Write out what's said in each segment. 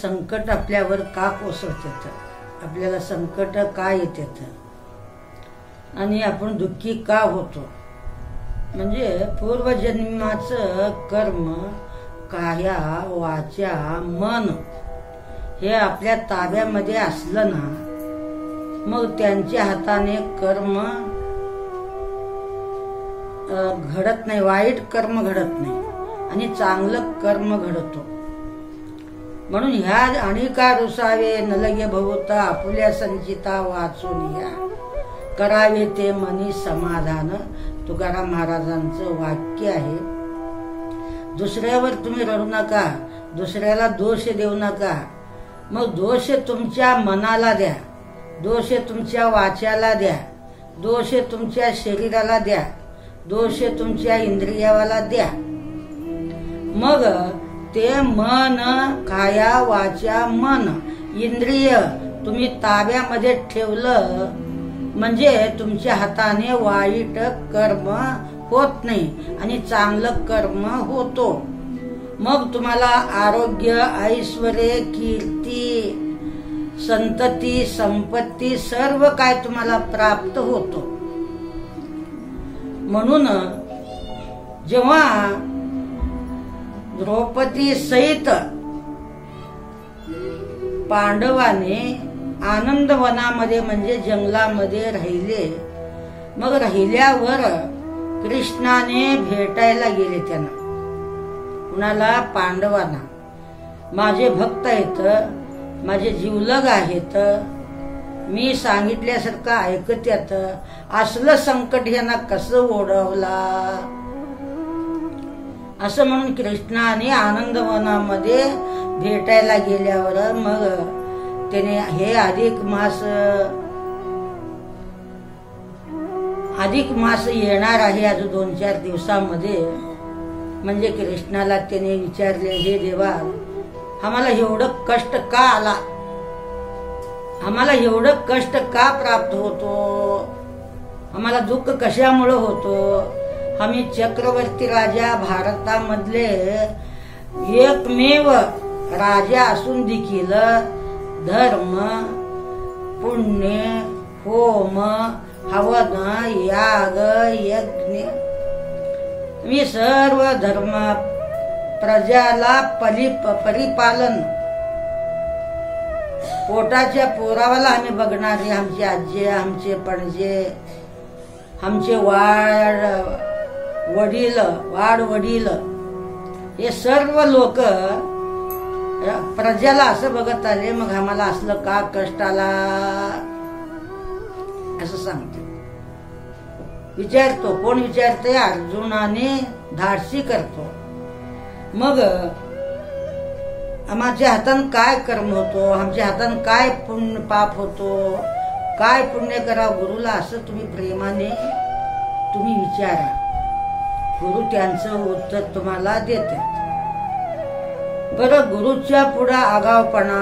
संकट आपल्यावर का कोसळतात, आपल्याला संकट का येतात आणि आपण दुःखी का होतो. म्हणजे पूर्वजन्माचं कर्म काया वाचा मन हे आपल्या ताब्यामध्ये असलं ना, मग त्यांच्या हाताने कर्म घडत नाही, वाईट कर्म घडत नाही आणि चांगलं कर्म घडतो. म्हणून ह्या अनिका रुसावे नलगे भवता आपुल्या संचिता वाचून या करावे ते मनी समाधान, तुकाराम महाराजांचं वाक्य आहे. दुसऱ्यावर तुम्ही रडू नका, दुसऱ्याला दोष देऊ नका. मग दोष तुमच्या मनाला द्या, दोष तुमच्या वाच्याला द्या, दोष तुमच्या शरीराला द्या, दोष तुमच्या इंद्रियाला द्या. मग ते मन काया वाचा मन इंद्रिय तुम्ही ताब्यामध्ये ठेवलं म्हणजे तुमच्या हाताने वाईट कर्म होत नाही आणि चांगलं कर्म होतो. मग तुम्हाला आरोग्य, ऐश्वर्य, कीर्ती, संतती, संपत्ती सर्व काय तुम्हाला प्राप्त होतो. म्हणून जेव्हा द्रौपदी सहित पांडवाने आनंदवनामध्ये म्हणजे जंगलामध्ये राहिले, मग राहिल्यावर कृष्णाने भेटायला गेले त्यांना. कुणाला? पांडवांना. माझे भक्त आहेत, माझे जीवलग आहेत, मी सांगितल्यासारखं ऐकत्यात, असलं संकट यांना कसं ओढवला असं म्हणून कृष्णाने आनंदवनामध्ये भेटायला गेल्यावर मग त्याने हे अधिक मास येणार आहे अजून 2-4 दिवसामध्ये. म्हणजे कृष्णाला त्याने विचारले, हे देवा, आम्हाला एवढं कष्ट का आला, आम्हाला एवढं कष्ट का प्राप्त होतो, आम्हाला दुःख कशामुळे होतो. आम्ही चक्रवर्ती राजा, भारतामधले एकमेव राजा असून देखील धर्म, पुण्य, होम, हवन, याग, यज्ञ मी सर्व धर्म प्रजाला परिपालन, पोटाच्या पोरावाला आम्ही बघणारे, आमचे आजी, आमचे पणजे, आमचे वाड वडील हे सर्व लोक प्रजाला असं बघत आले. मग आम्हाला असलं का कष्ट आला असं सांगते. विचारतो. कोण विचारते? अर्जुनाने धाडसी करतो. मग आमच्या हातान काय कर्म होतो, आमच्या हातान काय पुण्य पाप होतो, काय पुण्य करा गुरुला असं तुम्ही प्रेमाने तुम्ही विचारा. गुरु त्यांचं उत्तर तुम्हाला देतात. बरं, गुरुच्या पुढं आगावपणा,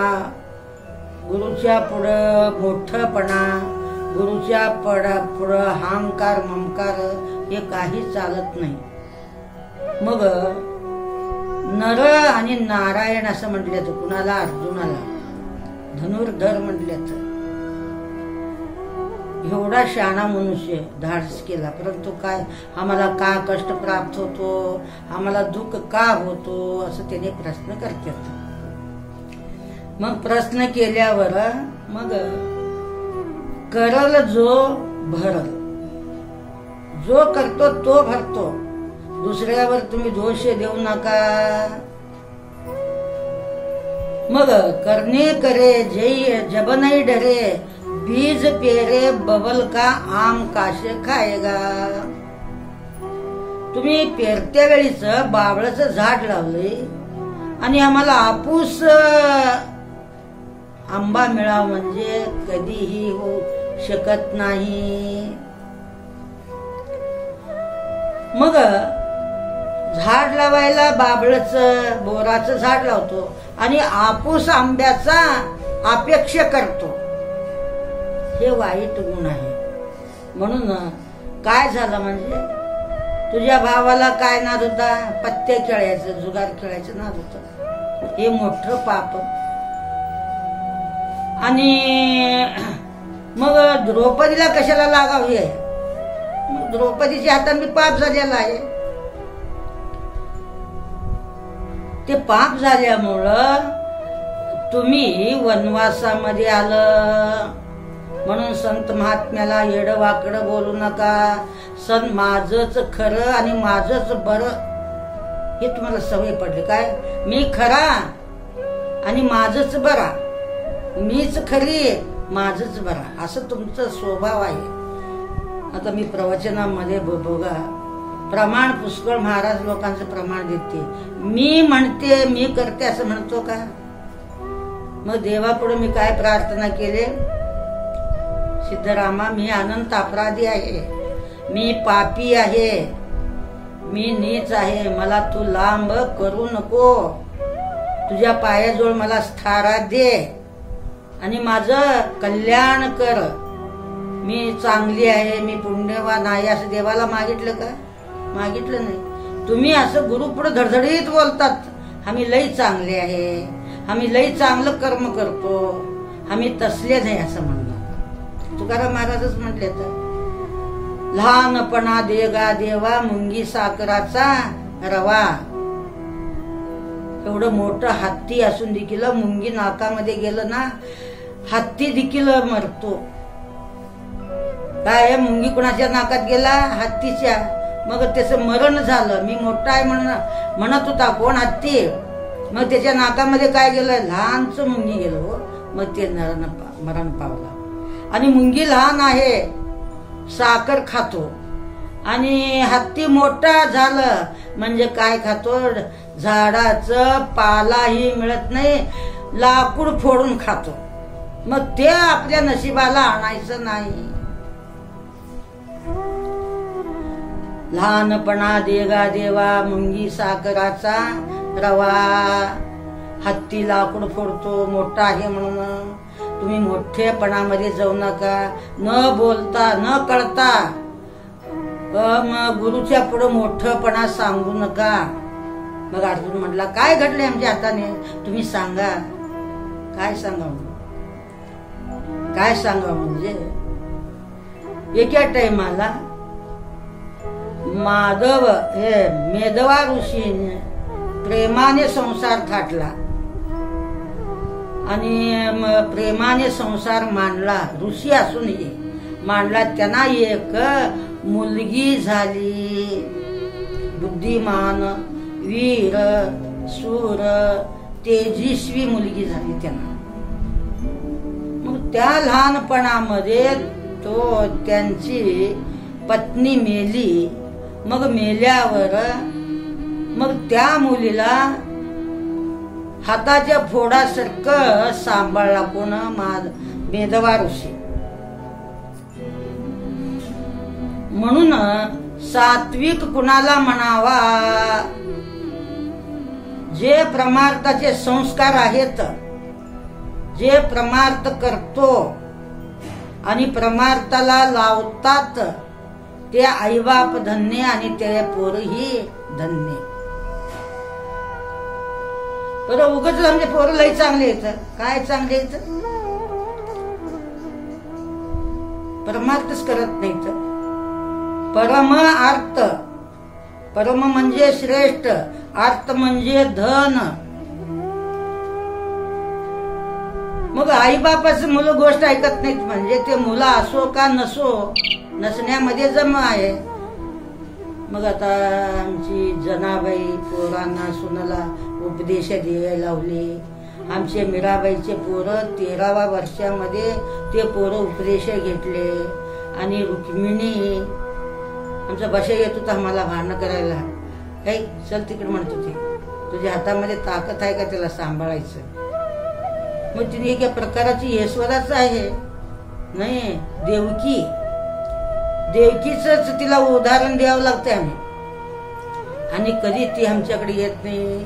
गुरुच्या पुढं मोठपणा, गुरुच्या पुढं अहंकार, ममकार हे काही चालत नाही. मग नर आणि नारायण असं म्हटल्यात. कुणाला? अर्जुनाला. धनुर्धर म्हटल्यात. एवढा शहाणा मनुष्य धाडस केला, परंतु काय आम्हाला का कष्ट प्राप्त होतो, आम्हाला दुःख का होतो असं त्याने प्रश्न करतात. मग प्रश्न केल्यावर मग करल जो भरल, जो करतो तो भरतो. दुसऱ्यावर तुम्ही दोष देऊ नका. मग करणे करे जब नहीं डरे, बीज पेरे बबल का आम काशे खाएगा. तुम्ही पेरत्या वेळीच बाबळाचं झाड लावले आणि आम्हाला आपूस आंबा मिळावा म्हणजे कधीही होऊ शकत नाही. मग झाड लावायला बाबळाचं, बोराचं झाड लावतो आणि आपूस आंब्याचा अपेक्षा करतो. हे वाईट गुण आहे. म्हणून काय झालं म्हणजे तुझ्या भावाला काय नाद होता? पत्ते खेळायचं, जुगार खेळायचं नाद होतं. हे मोठं पाप आणि मग द्रौपदीला कशाला लागावी आहे? द्रौपदीच्या हाताने पाप झालेला आहे. ते पाप झाल्यामुळं तुम्ही वनवासामध्ये आलं म्हणून संत महात्म्याला येडं वाकडं बोलू नका. माझंच खरं आणि माझंच बरं हे तुम्हाला सवय पडली काय? मी खरा आणि माझंच बरा, मीच खरी माझंच बरा, असं तुमचा स्वभाव आहे. आता मी प्रवचनामध्ये बघा प्रमाण पुष्कळ महाराज लोकांचं प्रमाण देते. मी म्हणते मी करते असं म्हणतो का? मग देवापुढे मी काय प्रार्थना केले? सिद्धरामा, मी अनंत अपराधी आहे, मी पापी आहे, मी नीच आहे, मला तू लांब करू नको. तुझ्या पायाजवळ मला स्थारा दे आणि माझं कल्याण कर. मी चांगली आहे, मी पुण्यवान आहे असं देवाला मागितलं का? मागितलं नाही. तुम्ही असं गुरुपुढे धडधडीत बोलतात, आम्ही लई चांगले आहे, आम्ही लई चांगलं कर्म करतो, आम्ही तसले नाही असं म्हणणार. तुकाराम महाराजच म्हटले तर लहानपणा देगा देवा मुंगी साखराचा रवा. एवढं मोठं हत्ती असून देखील मुंगी नाकामध्ये गेलं ना, हत्ती देखील मरतो. काय मुंगी कुणाच्या नाकात गेला? हत्तीच्या. मग त्याचं मरण झालं. मी मोठा आहे म्हणत होता कोण? हत्ती. मग त्याच्या नाकामध्ये काय गेलं? लहानच मुंगी गेलं हो. मग ते मरण पावला. आणि मुंगी लहान आहे, साखर खातो, आणि हत्ती मोठा झालं म्हणजे काय खातो? झाडाचं पालाही मिळत नाही, लाकूड फोडून खातो. मग ते आपल्या नशिबाला आणायचं नाही. लहानपणा देगा देवा मुंगी साखराचा रवा. हत्ती लाकूड फोडतो मोठा आहे म्हणून. तुम्ही मोठेपणामध्ये जाऊ नका, न बोलता न कळता. मग गुरुच्या पुढे मोठेपणा सांगू नका. मग अर्जुन म्हटला काय घडले आमच्या हाताने? तुम्ही सांगा. काय सांगा? काय सांगा म्हणजे एका टाइमाला माधव हे मेधवा ऋषीने प्रेमाने संसार थाटला आणि प्रेमाने संसार मांडला. ऋषी असूनही मांडला. त्यांना एक मुलगी झाली, बुद्धिमान, वीर, शूर, तेजस्वी मुलगी झाली त्यांना. मग त्या लहानपणामध्ये त्यांची पत्नी मेली. मग मेल्यावर मग त्या मुलीला हाताच्या फोडासारखं सांभाळला कोण? मेधवा ऋषी. म्हणून सात्विक कुणाला म्हणावा? जे परमार्थाचे संस्कार आहेत, जे परमार्थ करतो आणि परमार्थाला लावतात ते आईबाप धन्य आणि ते पोरही धन्य. बरं उगाच म्हणजे पोरं लई चांगले येतं. काय चांगले येतं? परमार्थच करत नाहीत. परम अर्थ, परम म्हणजे श्रेष्ठ, अर्थ म्हणजे धन. मग आईबापाचं मुलं गोष्ट ऐकत नाहीत म्हणजे ते मुलं असो का नसो, नसण्यामध्ये जम आहे. मग आता आमची जनाबाई पोरांना सुनाला उपदेश द्यायला लावले. आमचे मीराबाईचे पोरं 13व्या वर्षामध्ये ते पोरं उपदेश घेतले. आणि रुक्मिणी आमचा बशा येत होता आम्हाला भांडणं करायला. हे चल तिकडे म्हणत होती, तुझ्या हातामध्ये ताकद आहे का त्याला सांभाळायचं? मग तिने एका प्रकाराची यशवराच आहे. नाही देवकी, देवकीच तिला उदाहरण द्यावं लागतंय आम्ही. आणि कधी ती आमच्याकडे येत नाही.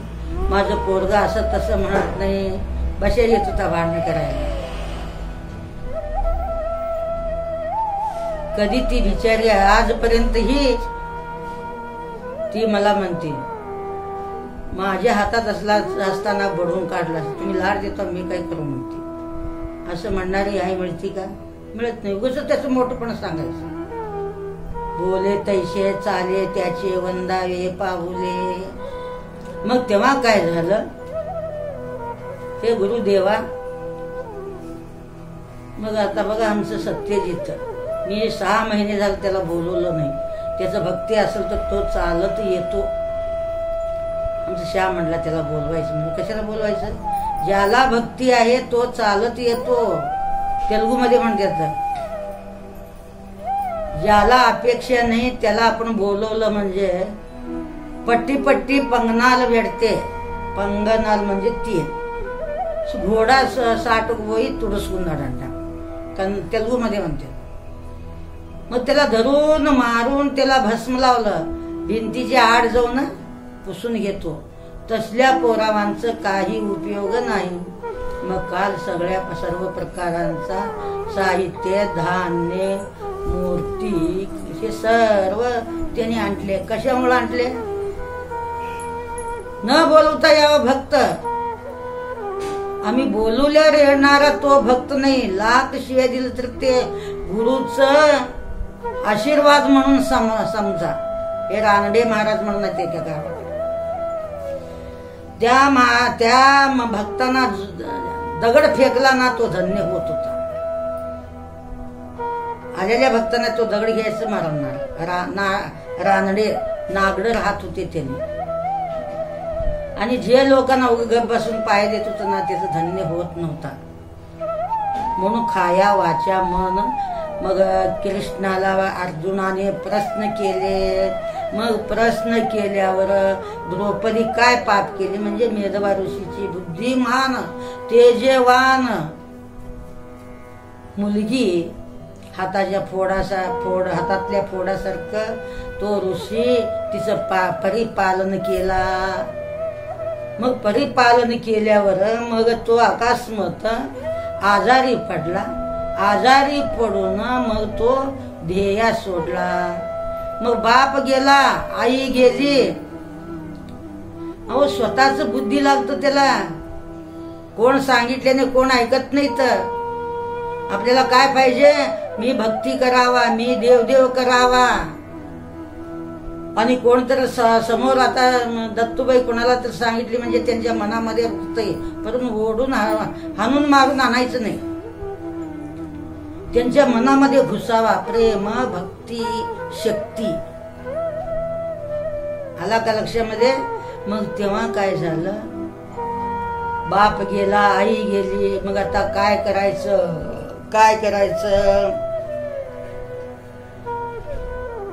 माझं पोरगा असं तसं म्हणत नाही. बशा येत होता भांडण करायला. कधी ती बिचारी आजपर्यंतही ती मला म्हणते माझ्या हातात असताना बडवून काढला, तुम्ही लाड देतो मी काय करू म्हणते. असं म्हणणारी आई मिळती का? मिळत नाही. उगाच त्याचं मोठपण सांगायचं. बोले तैसे चाले त्याचे वंदावे पाहुले. मग तेव्हा काय झालं? हे गुरुदेवा, मग आता बघा आमचं सत्यजित, मी 6 महिने झाले त्याला बोलवलं नाही. त्याचं भक्ती असेल तर तो चालत येतो. आमचं श्याम म्हणला त्याला बोलवायचं. म्हणजे कशाला बोलवायचं? ज्याला भक्ती आहे तो चालत येतो. तेलुगू मध्ये म्हणतात, ज्याला अपेक्षा नाही त्याला आपण बोलवलं म्हणजे पट्टी पट्टी पंगनाल भेटते. पंगनाल म्हणजे 3 घोडा 60 वही तुडसकून दांडा, तेलुगू मध्ये म्हणते. मग त्याला धरून मारून त्याला भस्म लावलं, भिंतीच्या आड जाऊन पुसून घेतो. तसल्या पोरावांचं काही उपयोग नाही. मग काल सर्व प्रकारांचा साहित्य, धान्य, मूर्ती हे सर्व त्यांनी आणले. कशामुळे आणले? न बोलवता यावं भक्त. आम्ही बोलवल्यावर येणारा तो भक्त नाही. लाख शिवाय दिलं तर ते गुरुच आशीर्वाद म्हणून समजा. हे रानडे महाराज म्हणून ते त्या गावात. त्या भक्तांना दगड फेकला ना तो धन्य होत होता. आलेल्या भक्तांना तो दगड घ्यायचं मारणार. रानडे नागड राहत होते त्यांनी. आणि जे लोकांना गप बसून पाय देत होतं ना त्याचं धन्य होत नव्हता. म्हणून खाया वाचा मन. मग कृष्णाला अर्जुनाने प्रश्न केले. मग प्रश्न केल्यावर द्रौपदी काय पाप केली? म्हणजे मेदवा ऋषीची बुद्धिमान तेजवान मुलगी हातातल्या फोडासारखं तो ऋषी तिचं परिपालन केला. मग परिपालन केल्यावर मग तो अकस्मात आजारी पडला. आजारी पडून मग तो ध्येया सोडला. मग बाप गेला, आई गेली. अहो स्वतःच बुद्धी लागतं त्याला. कोण सांगितल्याने कोण ऐकत नाही. तर आपल्याला काय पाहिजे? मी भक्ती करावा, मी देवदेव करावा. आणि कोणतरी समोर आता दत्तूबाई कोणाला तर सांगितली म्हणजे त्यांच्या मनामध्ये रुतय. परंतु ओढून हाणून मारून आणायचं नाही. त्यांच्या मनामध्ये घुसावा. प्रेम, भक्ती, शक्ती आला का लक्षामध्ये? मग तेव्हा काय झालं? बाप गेला, आई गेली. मग आता काय करायचं?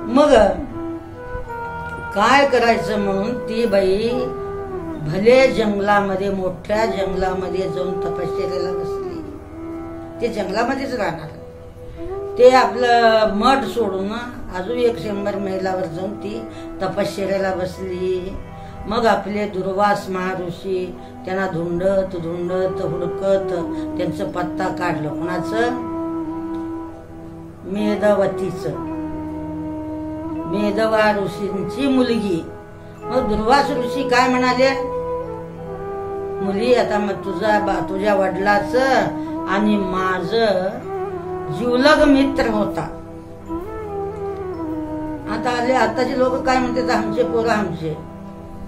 मग काय करायचं म्हणून ती बाई भले जंगलामध्ये, मोठ्या जंगलामध्ये जाऊन तपश्चर्याला बसली. ते जंगलामध्येच राहणार. ते आपलं मठ सोडून अजून 100 मैलावर जाऊन ती तपश्चर्याला बसली. मग आपले दुर्वास महर्षी त्यांना धुंडत हुडकत त्यांचं पत्ता काढलं. कुणाचं? मेदवतीचं. मेदवा ऋषींची मुलगी. मग दुर्वास ऋषी काय म्हणाले? मुली, आता मग तुझ्या वडिलाचं आणि माझं जीवलग मित्र होता. आताचे लोक काय म्हणतात? आमचे पोरं आमचे.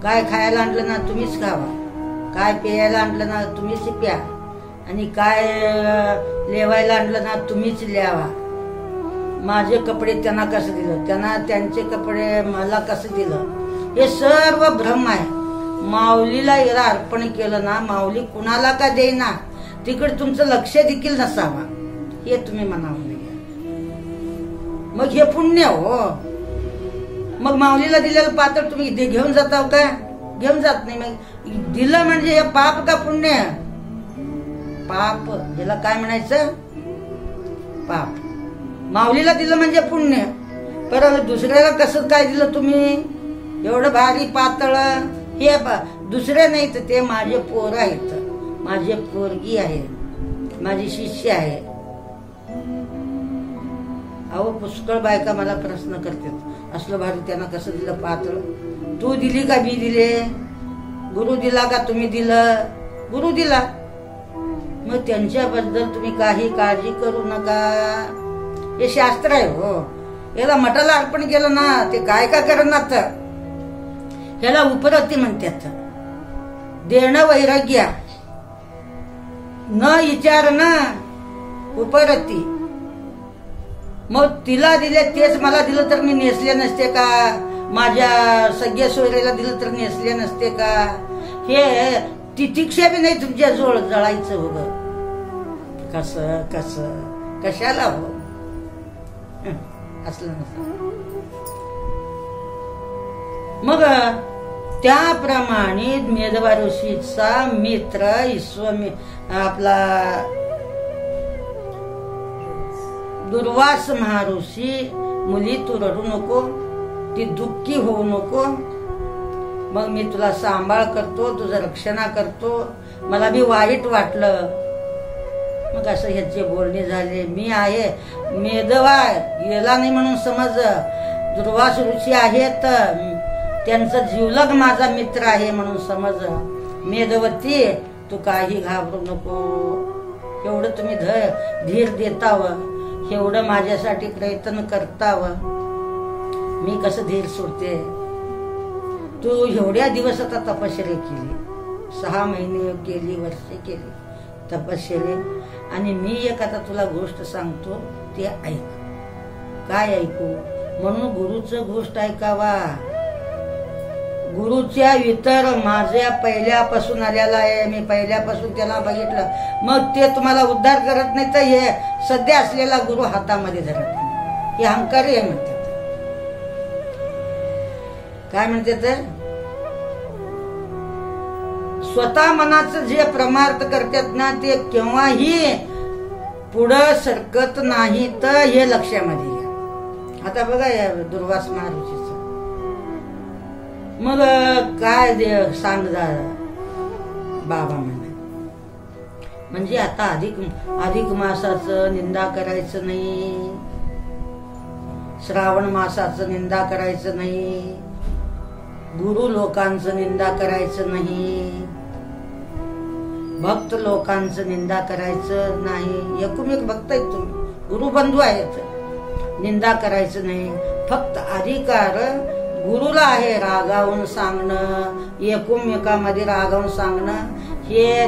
काय खायला आणलं ना तुम्हीच खावा, काय प्यायला आणलं ना तुम्हीच प्या, आणि काय लेवायला आणलं ना तुम्हीच लिहावा. माझे कपडे त्यांना कसं दिलं, त्यांना त्यांचे कपडे मला कसं दिलं, हे सर्व भ्रम आहे. माऊलीला याला अर्पण केलं ना, माऊली कुणाला का देईना, तिकडे तुमचं लक्ष देखील नसावा, हे तुम्ही म्हणावं. मग हे पुण्य हो. मग माऊलीला दिलेलं पात्र तुम्ही घेऊन जाताव का? घेऊन जात नाही. मग दिलं म्हणजे हे पाप का पुण्य? पाप. याला काय म्हणायचं? पाप. माऊलीला दिलं म्हणजे पुण्य. पर दुसऱ्याला कसं काय दिलं तुम्ही? एवढं भारी पातळ. हे दुसरे नाही तर ते माझे पोर आहेत, माझे पोरगी आहे, माझी शिष्य आहे. अहो पुष्कळ बायका मला प्रश्न करतात, असलं भारी त्यांना कसं दिलं पातळ? तू दिली का मी दिले? गुरु दिला का तुम्ही दिलं? गुरु दिला. मग त्यांच्याबद्दल तुम्ही काही काळजी करू नका. हे शास्त्र आहे हो. याला मठाला अर्पण केलं ना ते काय का करणार. ह्याला उपरती म्हणतात. देणं वैराग्य न विचार न उपरती. मग तिला दिले तेच मला दिलं तर मी नेसले नसते का? माझ्या सगळ्या सोयऱ्याला दिलं तर नेसले नसते का? हे तितिक्षा बी नाही तुमच्या जोड जळायचं हो ग. कस कस कशाला हो असलं नसतं. मग त्याप्रमाणे मेदवा ऋषीचा मित्र आपला दुर्वास महर्षी, मुली तू रडू नको, ती दुःखी होऊ नको, मग मी तुला सांभाळ करतो, तुझं रक्षणा करतो. मला बी वाईट वाटलं. मग असं ह्याचे बोलणे झाले. मी आहे मेदवा गेला नाही म्हणून समज. दुर्वास ऋषी आहेत, त्यांचा जीवलग माझा मित्र आहे म्हणून समज. मेदवती तू काही घाबरू नको. एवढं तुम्ही धीर देताव, एवढं माझ्यासाठी प्रयत्न करताव, मी कसं धीर सोडते. तू एवढ्या दिवस आता तपश्चर्या केली, 6 महिने केली, वर्षे केली तपश्चर्या. आणि मी एक आता तुला गोष्ट सांगतो ते ऐक. काय ऐकू? म्हणून गुरुचं गोष्ट ऐकावा. गुरुच्या इतर माझ्या पहिल्यापासून आलेला आहे. मी पहिल्यापासून त्याला बघितलं. मग ते तुम्हाला उद्धार करत नाही तर हे सध्या असलेला गुरु हातामध्ये धरत नाही. हे अहंकारी आहे म्हणतात. काय म्हणते तर स्वतः मनाचं जे परमार्थ करतात ना ते केव्हाही पुढं सरकत नाही. तर हे लक्षामध्ये घ्या. आता बघा या दुर्वास महर्षीचं मग काय सांग बाबा म्हणजे आता अधिक मासाचं निंदा करायचं नाही, श्रावण मासाचं निंदा करायचं नाही, गुरु लोकांचं निंदा करायचं नाही, भक्त लोकांचं निंदा करायचं नाही. एकुमेक भक्त आहेत तुम्ही, गुरुबंधू आहेत, निंदा करायचं नाही. फक्त अधिकार गुरुला आहे रागावून सांगणं, एकुमेकामध्ये रागावून सांगणं. हे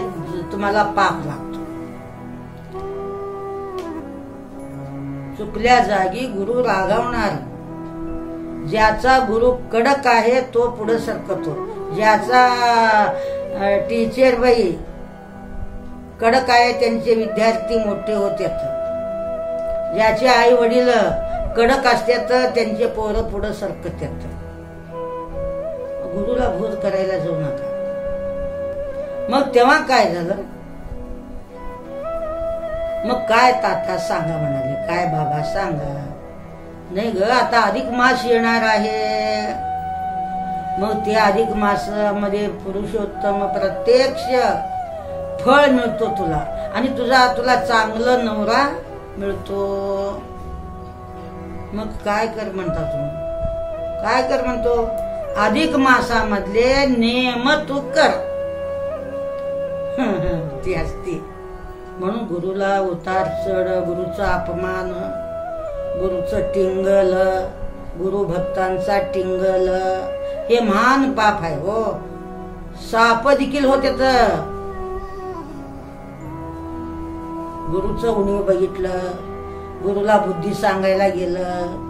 तुम्हाला पाप लागतो. चुकल्या जागी गुरु रागावणार. ज्याचा गुरु कडक आहे तो पुढे सरकतो. ज्याचा टीचर बाई कडक आहे त्यांचे विद्यार्थी मोठे होतात. ज्याचे आई वडील कडक असतात त्यांचे पोरं पुढे सरकतात. गुरुला भूत करायला जाऊ नका. मग तेव्हा काय झालं? मग काय ताता सांगा म्हणाले. काय बाबा सांगा. नाही ग आता अधिक मास येणार आहे. मग ते अधिक मासामध्ये पुरुषोत्तम प्रत्यक्ष फळ मिळतो तुला. आणि तुला चांगलं नवरा मिळतो. मग काय कर म्हणता तुम्ही? काय कर म्हणतो? अधिक मासामधले नेम तू कर. ती असते म्हणून गुरुला उतार चढ, गुरुचा अपमान, गुरुचं टिंगल, गुरु भक्तांचा टिंगल हे महान पाप आहे हो. साप देखील होते तर गुरुचं उणीव बघितलं, गुरुला बुद्धी सांगायला गेलं,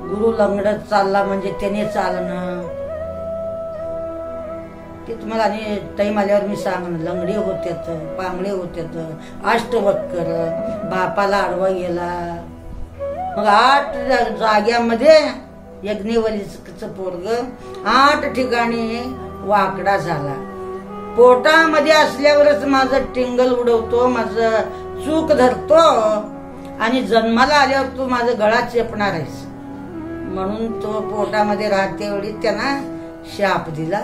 गुरु लंगडत चालला म्हणजे त्याने चालणं. ते तुम्हाला आणि टाइम आल्यावर मी सांगणं. लंगडे होत्यात, पांगडे होत्यात, अष्टवक्कर, बापाला आडवा गेला. मग 8 जाग्यामध्ये यज्ञवल्लीचं पोरग 8 ठिकाणी वाकडा झाला. पोटामध्ये असल्यावरच माझं टिंगल उडवतो, माझं चूक धरतो आणि जन्माला आल्यावर तू माझं गळा चेपणार आहेस म्हणून तो पोटामध्ये राहते वेळी त्यांना शाप दिला.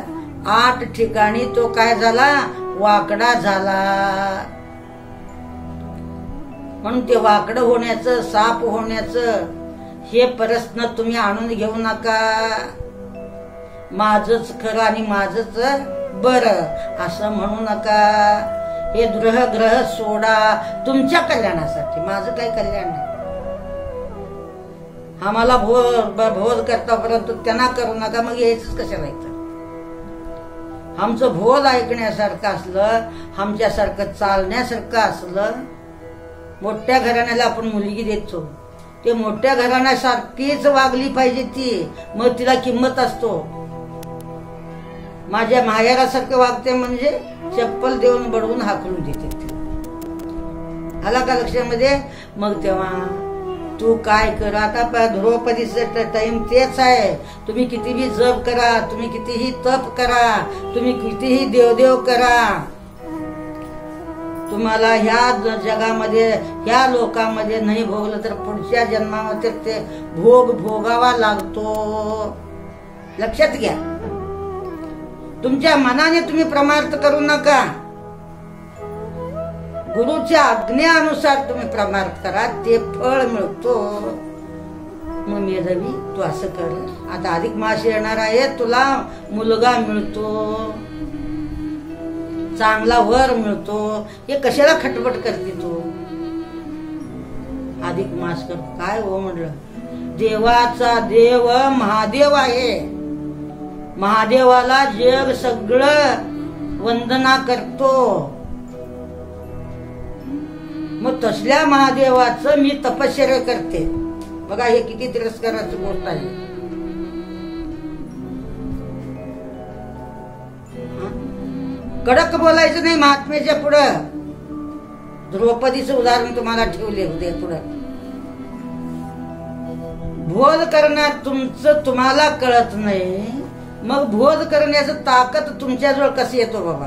8 ठिकाणी तो काय झाला? वाकडा झाला. म्हणून ते वाकडं होण्याचं, साप होण्याचं हे प्रश्न तुम्ही आणून घेऊ नका. माझंच खरं आणि माझंच बरं असं म्हणू नका. हे ग्रह सोडा तुमच्या कल्याणासाठी, माझं काही कल्याण नाही. आम्हाला भोज करता परंतु त्यांना करू नका. मग यायच कशाला येतं? आमचं भोज ऐकण्यासारखं असलं, आमच्यासारखं चालण्यासारखं असलं, मोठ्या घराण्याला आपण मुलगी देतो, ते मोठ्या घराण्यासारखीच वागली पाहिजे ती, मग तिला किंमत असतो. माझ्या माहेरासारखं वागते म्हणजे चप्पल देऊन बडवून हाकलून देते. आला का लक्षामध्ये? मग तेव्हा तू काय कर, आता द्रौपदीचं टाइम तेच आहे. तुम्ही कितीही जप करा, तुम्ही कितीही तप करा, तुम्ही कितीही देवदेव करा, तुम्हाला ह्या जगामध्ये ह्या लोकांमध्ये नाही भोगलं तर पुढच्या जन्मामध्ये ते भोग भोगावा लागतो. लक्षात घ्या. तुमच्या मनाने तुम्ही प्रमार्थ करू नका. गुरुच्या आज्ञेनुसार तुम्ही प्रमार्थ करा, ते फळ मिळतो. मग मेधावी तू असं कर, आता अधिक मास येणार आहे, तुला मुलगा मिळतो, चांगला वर मिळतो, हे कशाला खटपट करते तू? अधिक मास कर. काय हो म्हटलं, देवाचा देव महादेव आहे. महादेवाला जग सगळं वंदना करतो. मग तसल्या महादेवाचं मी तपश्चर्या करते. बघा हे किती तिरस्काराची गोष्ट आहे. कडक बोलायचं नाही महात्म्याच्या पुढं. द्रौपदीचं उदाहरण तुम्हाला ठेवले होते पुढं. भोज करणार तुमचं तुम्हाला कळत नाही, मग भोज करण्याचं ताकद तुमच्याजवळ कसं येतो बाबा?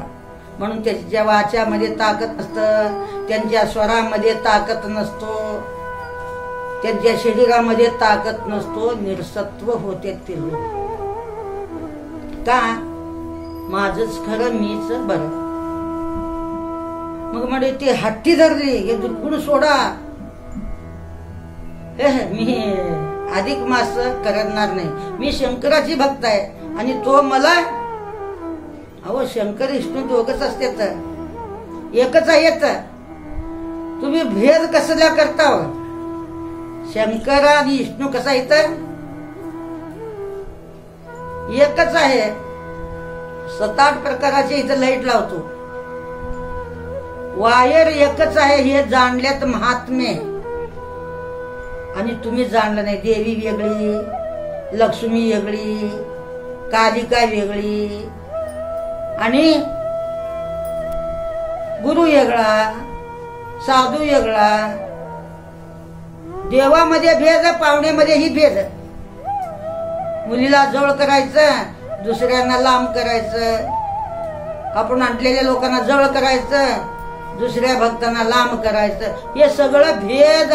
म्हणून त्याच्या वाच्यामध्ये ताकद नसतं, त्यांच्या स्वरामध्ये ताकद नसतो, त्यांच्या शरीरामध्ये ताकद नसतो, निरसत्व होते ते लोक. का? माझच खरं, मीच बरं. मग म्हणजे ते हट्टी धरली, हे दुर्गुण सोडा. मी अधिक मास करणार नाही, मी शंकराची भक्त आहे आणि तो मला. अहो शंकर विष्णू दोघच असते, एकच आहेत. तुम्ही भेद कसला करता? शंकर आणि विष्णू कसा येतं? एकच आहे. 7-8 प्रकाराचे इथं लाईट लावतो. वायर एकच आहे हे जाणल्यात महात्मे, आणि तुम्ही जाणलं नाही. देवी वेगळी, लक्ष्मी वेगळी, कालिका वेगळी, आणि गुरु वेगळा, साधू वेगळा. देवामध्ये भेद, पाहुण्यामध्येही भेद. मुलीला जवळ करायचं, दुसऱ्यांना लांब करायचं. आपण आणलेल्या लोकांना जवळ करायचं, दुसऱ्या भक्तांना लांब करायचं. हे सगळं भेद.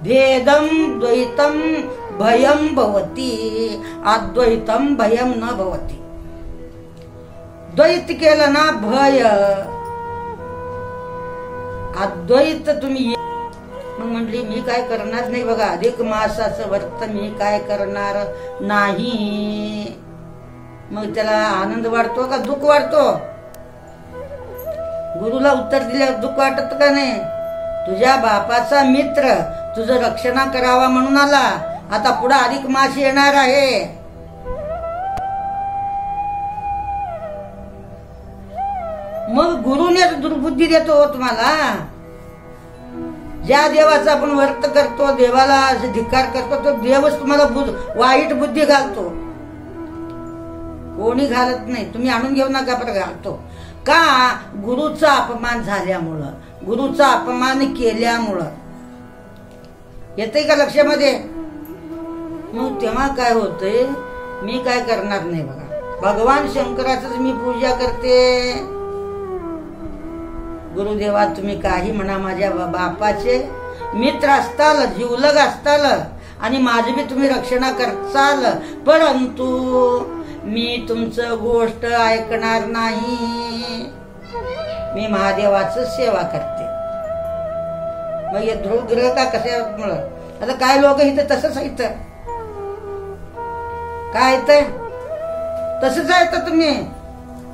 भेदम द्वैतम भयम भवती, अद्वैतम भयम न भवती. द्वैत केलं ना भय, अद्वैत तुम्ही. मग म्हटली मी काय करणार नाही. बघा अधिक मासाचं व्रत मी काय करणार नाही. मग त्याला आनंद वाटतो का दुःख वाटतो? गुरुला उत्तर दिल्यावर दुःख वाटत का नाही? तुझ्या बापाचा मित्र तुझं रक्षणा करावा म्हणून आला. आता पुढे अधिक मास येणार आहे. मग गुरुने दुर्बुद्धी देतो तुम्हाला. ज्या देवाचा आपण व्रत करतो, देवाला धिक्कार करतो, तो देवच तुम्हाला वाईट बुद्धी घालतो. कोणी घालत नाही. तुम्ही आणून घेऊ नका, पण घालतो. का? गुरुचा अपमान झाल्यामुळं, गुरुचा अपमान केल्यामुळं. येते का लक्षामध्ये? मग तेव्हा काय होतंय, मी काय करणार नाही. बघा भगवान शंकराचंच मी पूजा करते. गुरुदेवा तुम्ही काही म्हणा, माझ्या बापाचे मित्र असताल, जीवलग असताल, आणि माझे बी तुम्ही रक्षणा करचाल, परंतु मी तुमचं गोष्ट ऐकणार नाही. मी महादेवाचं सेवा करते. मग हे ध्रुवग्रह का कशामुळं? आता काय लोक इथं तसंच आहेत. काय येत तसंच आहे. तर तुम्ही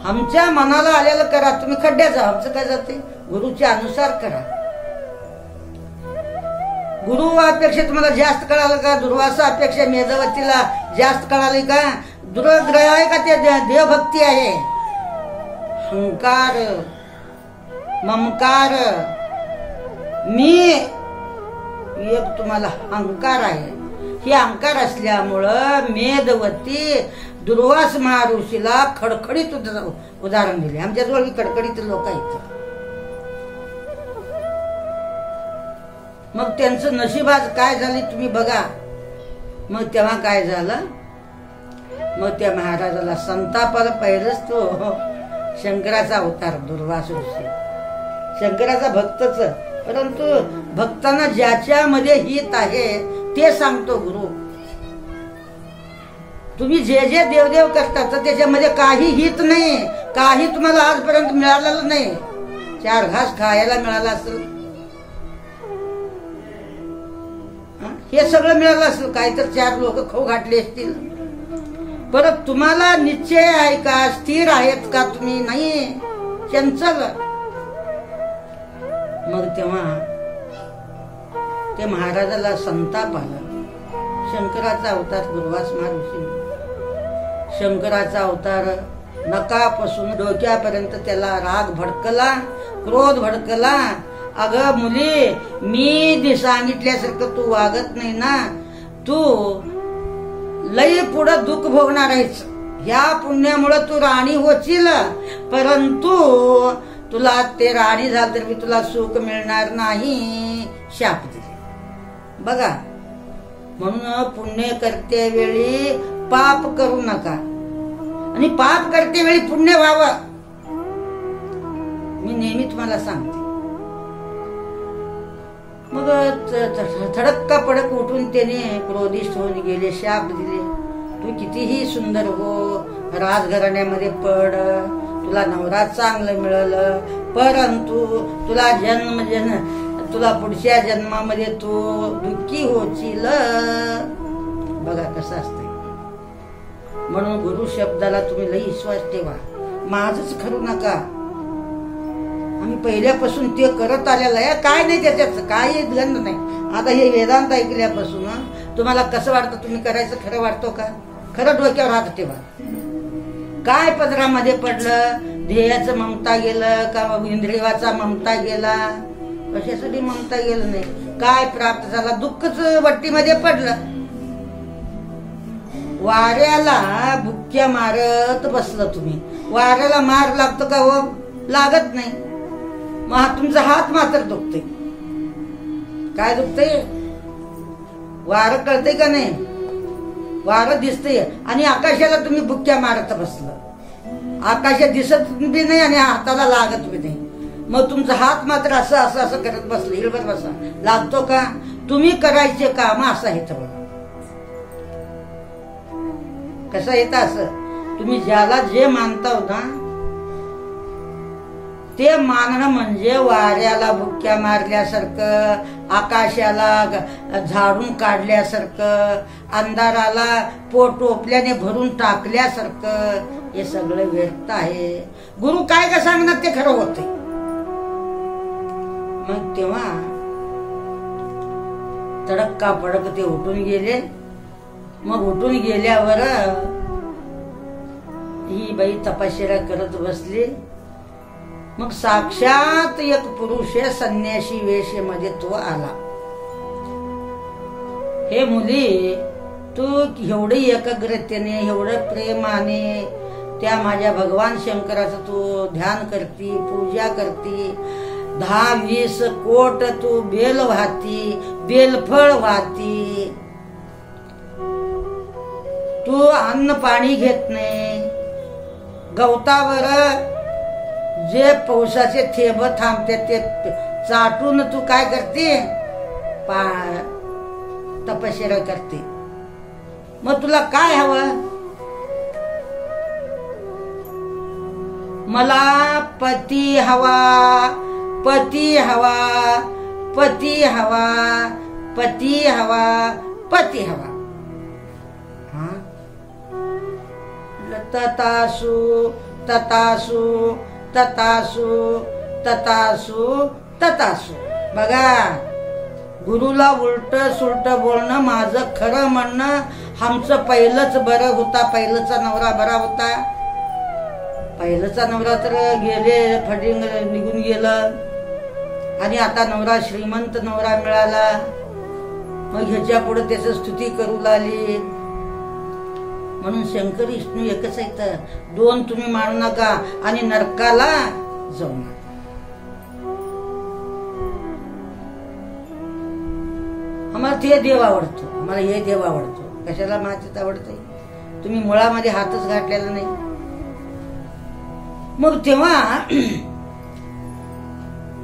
आमच्या मनाला आलेलं करा, तुम्ही खड्ड्यात जा, आमचं काय जाते, गुरुच्या अनुसार करा. गुरु अपेक्षा तुम्हाला जास्त कळालं का? दुर्वासा अपेक्षा मेधावतीला जास्त कळाली का? दुर्ग्रह आहे का? ते देवभक्ती आहे. अहंकार, ममकार, मी एक तुम्हाला अहंकार आहे. हे अहंकार असल्यामुळं मेधवती दुर्वास महर्षीला खडखडीत उदाहरण दिले. आमच्याजवळ खडखडीत लोक आहेत. मग त्यांचं नशीबाज काय झाली तुम्ही बघा. मग तेव्हा काय झालं, मग त्या महाराजाला संतापाला पहिलंच तो शंकराचा अवतार दुर्वास ऋषी, शंकराचा भक्तच. परंतु भक्तांना ज्याच्यामध्ये हित आहे ते सांगतो गुरु. तुम्ही जे जे देवदेव करता तर त्याच्यामध्ये काही हित नाही, काही तुम्हाला आजपर्यंत मिळालेलं नाही. 4 घास खायला मिळाला असेल, हे सगळं मिळालं असेल, काही तर 4 लोक खाऊ घातले असतील. परत तुम्हाला निश्चय आहे का? स्थिर आहेत का तुम्ही? नाही, चंचल. मग तेव्हा ते महाराजाला संताप आला. शंकराचा अवतार दुर्वास महर्षी, शंकराचा अवतार नकापासून डोक्यापर्यंत त्याला राग भडकला, क्रोध भडकला. अगं मुली, मी सांगितल्यासारखं तू वागत नाही ना, तू लई पुढं दुःख भोगणार आहेस. ह्या पुण्यामुळं तू राणी होशील, परंतु तुला ते राणी झालं तर मी तुला सुख मिळणार नाही. शाप दिले बघा. म्हणून पुण्य करते वेळी पाप करू नका, आणि पाप करते वेळी पुण्य व्हावं. मी नेहमी तुम्हाला सांगते. मग थडक्का पडक उठून त्याने क्रोधिष्ठ होऊन गेले, शाप दिले. तू कितीही सुंदर हो, राजघराण्यामध्ये पड, तुला नवरा चांगलं मिळालं, परंतु तुला तुला पुढच्या जन्मामध्ये तू दुःखी होशील. बघा कसं असतंय. म्हणून गुरु शब्दाला तुम्ही लई विश्वास ठेवा. माझच करू नका. आम्ही पहिल्यापासून ते करत आलेलं आहे, काय नाही त्याच्यात, काही गंध नाही. आता हे वेदांत ऐकल्यापासून तुम्हाला कसं वाटतं? तुम्ही करायचं खरं वाटतो का? खरं डोक्यावर हात ठेवा. काय पदरामध्ये पडलं? ध्येयाचं ममता गेलं का इंद्रियाचा ममता गेला? कशासाठी ममता गेलं नाही. काय प्राप्त झाला? दुःखच वट्टीमध्ये पडलं. वाऱ्याला बुक्क्या मारत बसलं तुम्ही. वाऱ्याला मार लागतो का? हो, लागत नाही. मग तुमचा हात मात्र दुखते. काय दुखतंय? वारं कळतंय का नाही? वारं दिसतंय, आणि आकाशाला तुम्ही बुक्क्या मारत बसलं. आकाशात दिसत बी नाही आणि हाताला लागत बी नाही. मग तुमचा हात मात्र असं असं असं करत बसलं. हिळभर बसा. लागतो का? तुम्ही करायचे काम असं येतं बघा. कसं येतं असं? तुम्ही ज्याला जे मानता ना ते मानणं म्हणजे वाऱ्याला बुक्क्या मारल्यासारखं, आकाशाला झाडून काढल्यासारखं, अंधाराला टोपल्याने भरून टाकल्यासारखं. हे सगळं व्यर्थ आहे. गुरु काय का सांगणार ते खरं होतंय. मग तेव्हा तडक्का पडक ते उठून गेले. मग उठून गेल्यावर ही बाई तपश्चर्या करत बसली. मग साक्षात एक पुरुष संन्यासी वेशेमध्ये तो आला. हे मुली, तू एवढी एकाग्रतेने, एवढं प्रेमाने त्या माझ्या भगवान शंकराचं तू ध्यान करती, पूजा करती. 10-20 कोट तू बेल वाहती, बेलफळ वाहती. तू अन्न पाणी घेत नाही. गवतावर जे पावसाचे थेंब थांबते ते चाटून तू काय करते? तपश्चर्या करते. मग तुला काय हवं? मला पती हवा, पती हवा, पती हवा, पती हवा, पती हवा. लतासु ततासु ततासु ततासु ततासु. बघा, गुरुला उलट सुलट बोलणं, माझं खरं म्हणणं, आमचं पहिलंच बरं होता, पहिलंचा नवरा बरा होता. पहिलंचा नवरा तर गेले, फडिंग निघून गेलं, आणि आता नवरा श्रीमंत नवरा मिळाला. मग ह्याच्या पुढे त्याच स्तुती करू लागली. म्हणून शंकर विष्णू एकच आहेत, दोन तुम्ही मानू नका आणि नरकाला जाऊ नका. आम्हाला ते देव आवडतो, आम्हाला हे देव आवडतो. कशाला मातीत आवडतंय? तुम्ही मुळामध्ये हातच घातलेला नाही. मग तेव्हा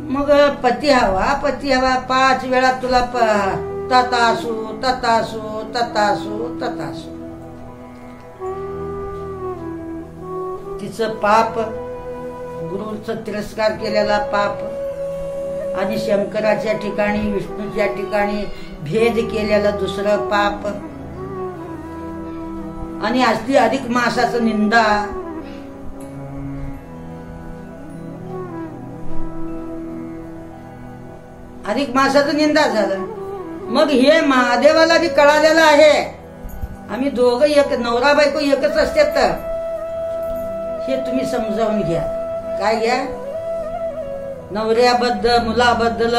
मग पती हवा, पती हवा. 5 वेळा तुला ततासु ततासु ततासु ततासु. तिचं पाप, गुरुचा तिरस्कार केलेला पाप, आणि शंकराच्या ठिकाणी विष्णूच्या ठिकाणी भेद केलेला दुसरं पाप, आणि असली अधिक मासाचं निंदा. अधिक मासाचं निंदा झालं. मग हे महादेवाला बी कळालेलं आहे, आम्ही दोघं एक, नवरा बायको एकच असतात. हे तुम्ही समजावून घ्या. काय घ्या? नवऱ्याबद्दल, मुलाबद्दल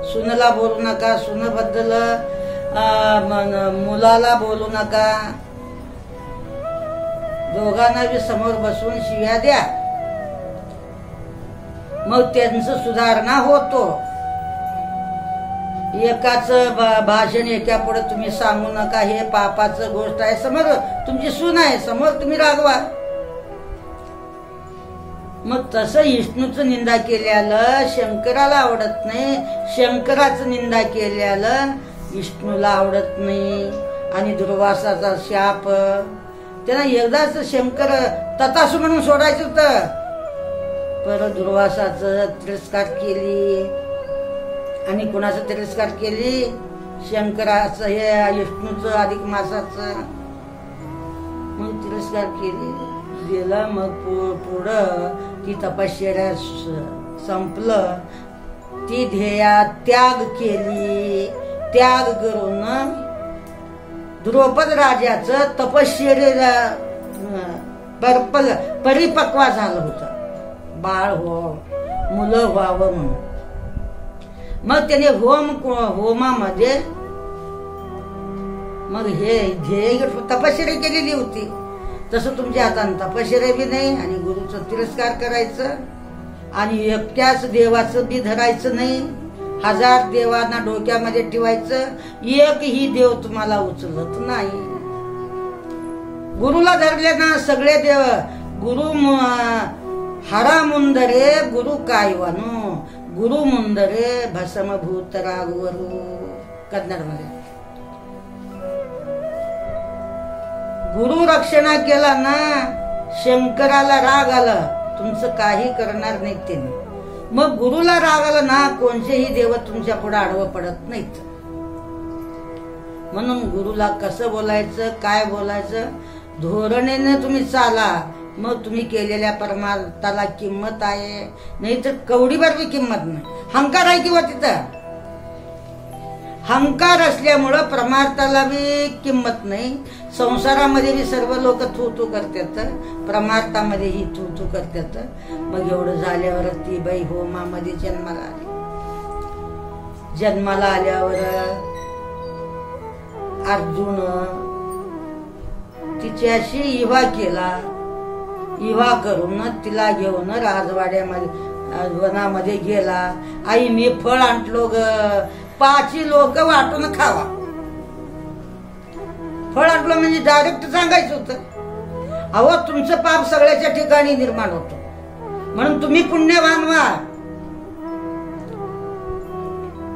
सुनला बोलू नका, सुनबद्दल मुलाला बोलू नका. दोघांना बी समोर बसून शिव्या द्या, मग त्यांचं सुधारणा होतो. एकाच भाषण एका पुढे तुम्ही सांगू नका, हे पापाचं गोष्ट आहे. समोर तुमची सून आहे, समोर तुम्ही रागवा. मग तसं विष्णूचं निंदा केल्याला शंकराला आवडत नाही, शंकराचं निंदा केल्याला विष्णूला आवडत नाही. आणि दुर्वासाचा शाप, त्यांना एकदाच शंकर ततासु म्हणून सोडायचं होतं, परत दुर्वासाचं तिरस्कार केली. आणि कुणाचा तिरस्कार केली? शंकराचं, हे विष्णूचं अधिक मासाचं. मग तिरस्कार केली, गेलं. मग पुढं ती तपश्चर्या संपलं, ती ध्येया त्याग केली. त्याग करून द्रौपद राजाचं तपश्चर्या परिपक्व झालं होतं, बाळ हो, मुलं व्हावं म्हणून. मग त्याने होमामध्ये मग हे ध्येय तपश्चर्या केलेली होती. तसं तुमच्या हाताने तपश्चर्या बी नाही, आणि गुरुचं तिरस्कार करायचं, आणि एकट्याच देवाचं बी धरायचं नाही. 1000 देवांना डोक्यामध्ये ठेवायचं, एकही देव तुम्हाला उचलत नाही. गुरुला धरले ना सगळे देव. गुरु हरा मुंदरे गुरु कायवानो, गुरु मुंदरे भस्मभूत रागवरू. कन्नडमध्ये गुरु रक्षणा केला ना, शंकराला राग आला, तुमचं काही करणार नाहीत त्यांनी. मग गुरुला राग आला ना, कोणतेही देव तुमच्या पुढे आडवं पडत नाहीत. म्हणून गुरुला कसं बोलायचं, काय बोलायचं, धोरणेने तुम्ही चाला, मग तुम्ही केलेल्या परमार्थाला किंमत आहे. नाही तर कवडीभर बी किंमत नाही. हंकार आहे किंवा तिथं हंकार असल्यामुळं परमार्थाला बी किंमत नाही. संसारामध्ये बी सर्व लोक थू थू करतात, परमार्थामध्येही थू थू करतात. मग एवढं झाल्यावर ती बाई होमामध्ये जन्माला आली. जन्माला आल्यावर अर्जुन तिच्याशी इवा केला. इवा करून तिला घेऊन राजवाड्यामध्ये वनामध्ये गेला. आई मी फळ आणलो ग, 5 लोक वाटून खावा. फळ आणलं म्हणजे डायरेक्ट सांगायचं होतं. अहो तुमचं पाप सगळ्याच्या ठिकाणी निर्माण होतं, म्हणून तुम्ही पुण्यवान व्हा.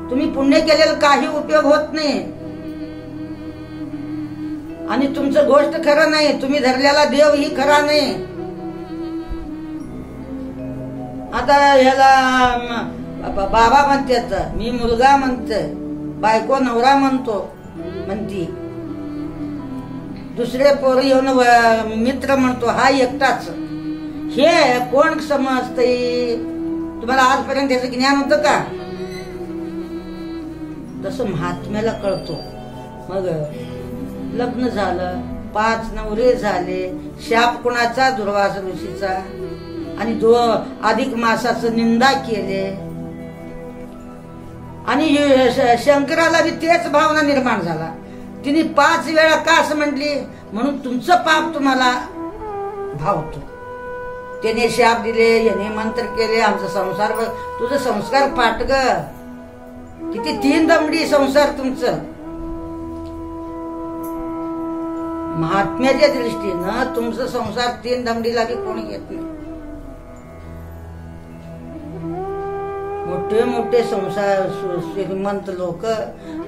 तुम्ही पुण्य केलेला काही उपयोग होत नाही, आणि तुमचं गोष्ट खरं नाही. तुम्ही धरलेला देव ही खरा नाही. आता ह्याला बाबा म्हणतात, मी मुलगा म्हणते, बायको नवरा म्हणतो म्हणती, दुसरे पोर येऊन मित्र म्हणतो, हा एकटाच. हे कोण समजतंय? तुम्हाला आजपर्यंत त्याचं ज्ञान होतं का? तसं महात्म्याला कळतो. मग लग्न झालं, 5 नवरे झाले, शाप कुणाचा? दुर्वास ऋषीचा. आणि अधिक मासाचं निंदा केले. आणि शंकराला बी तेच भावना निर्माण झाला. तिने 5 वेळा का असं म्हटली? म्हणून तुमचं पाप तुम्हाला भावतो. त्याने शाप दिले, याने मंत्र केले, आमचा संसार. तुझं संस्कार पाठ ग, किती 3 दमडी संसार तुमचं. महात्म्याच्या दृष्टीनं तुमचं संसार 3 दमडीला बी कोणी घेत नाही. मोठे मोठे संसार श्रीमंत लोक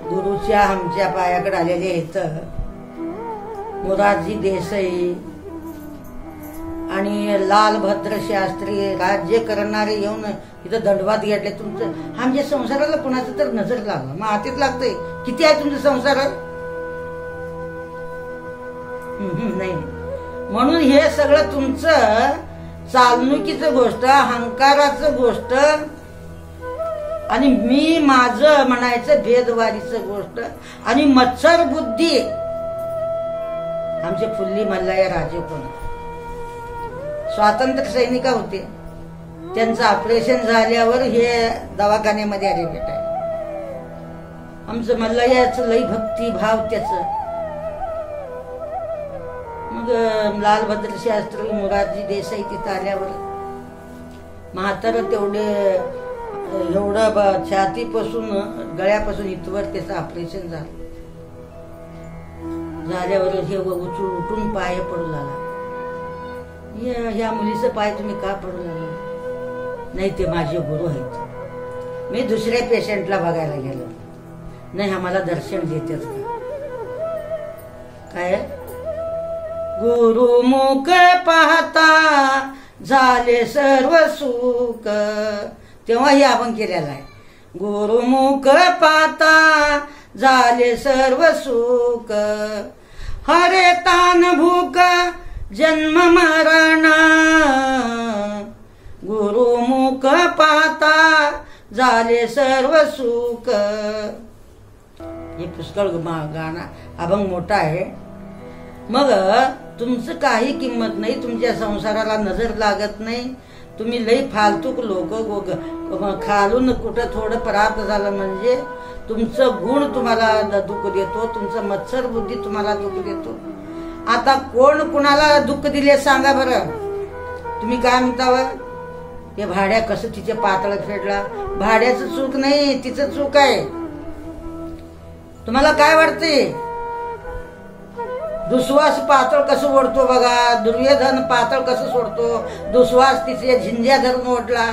गुरुच्या आमच्या पायाकडे आलेले आहेत. मोरारजी देसाई आणि लालभद्र शास्त्री राज्य करणारे येऊन इथं दंडवाद घेतले. तुमचं आमच्या संसाराला कुणाचं तर नजर लागलं, मग हातीत लागतंय. किती आहे तुमचं संसार? नाही. म्हणून हे सगळं तुमचं चालणुकीचं गोष्ट, अहंकाराचं गोष्ट, आणि मी माझं म्हणायचं भेदवारीचं गोष्ट, आणि मत्सर बुद्धी. आमचे फुल्ली मल्लाया राजे कोण स्वातंत्र्य सैनिक होते. त्यांचं ऑपरेशन झाल्यावर हे दवाखान्यामध्ये आले भेटाय. आमचं मल्लायाचं लई भक्ती भाव त्याचं. मग लालभद्र शास्त्री, मोरारजी देसाई तिथं आल्यावर म्हातारं तेवढे एवढं छातीपासून गळ्यापासून इथवर त्याचं ऑपरेशन झालं. झाल्यावर हे उठून पाय पडू लागला. ह्या मुलीचं पाय तुम्ही का पडू लागला? नाही, ते माझे गुरु आहेत. मी दुसऱ्या पेशंटला बघायला गेलो. नाही, आम्हाला दर्शन देतात का? काय? गुरुमुख पाहता झाले सर्व सुख. तेव्हा हे आपण केलेलं आहे. गुरुमुख पाहता झाले सर्व सुख. हरे तान भूक जन्म मरण. गुरुमुख पाहता झाले सर्व सुख. हे पुष्कळ गाणं अभंग मोठा आहे. मग तुमचं काही किंमत नाही, तुमच्या संसाराला नजर लागत नाही. तुम्ही लई फालतूक लोक. खालून कुठं थोडं प्राप्त झालं म्हणजे तुमचं गुण तुम्हाला दुःख देतो, तुमचं मत्सर बुद्धी तुम्हाला दुःख देतो. आता कोण कुणाला दुःख दिले सांगा बरं? तुम्ही काय म्हणता? हे भाड्या कसं तिचे पातळ फेडला? भाड्याचं चूक नाही, तिचं चूक आहे. तुम्हाला काय वाटते? दुस्वास पातळ कसं ओढतो बघा. दुर्योधन पातळ कसं सोडतो? दुस्वास तिचे झिंज्या धरून ओढला.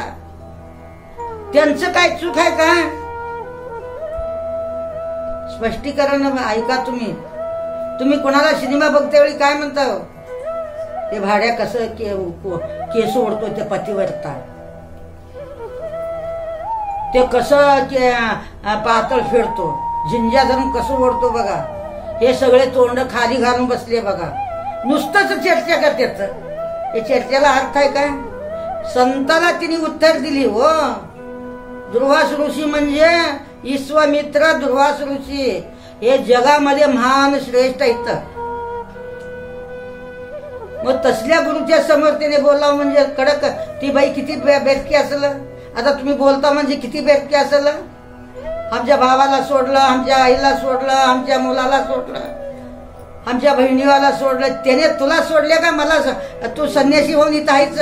त्यांचं काय चूक आहे का? स्पष्टीकरण ऐका तुम्ही. तुम्ही कोणाला सिनेमा बघते वेळी काय म्हणता? ते भाड्या कसं केस ओढतो ते पतिव्रता. ते कसं पातळ फेडतो, झिंज्या धरून कसं ओढतो बघा. हे सगळे तोंड खाली घालून बसले बघा. नुसतंच चर्चा करतात. हे चर्चेला अर्थ आहे काय? संताला तिने उत्तर दिली. हो, दुर्वास ऋषी म्हणजे विश्वामित्र दुर्वास ऋषी हे जगामध्ये महान श्रेष्ठ आहेत. मग तसल्या गुरुच्या समोर त्याने बोलावं म्हणजे कडक. ती बाई किती बेरकी असेल. आता तुम्ही बोलता म्हणजे किती बेरकी असेल. आमच्या भावाला सोडलं, आमच्या आईला सोडलं, आमच्या मुलाला सोडलं, आमच्या बहिणीवाला सोडलं. त्याने तुला सोडले का? मला तू संन्यासी होऊन इथं आहेच.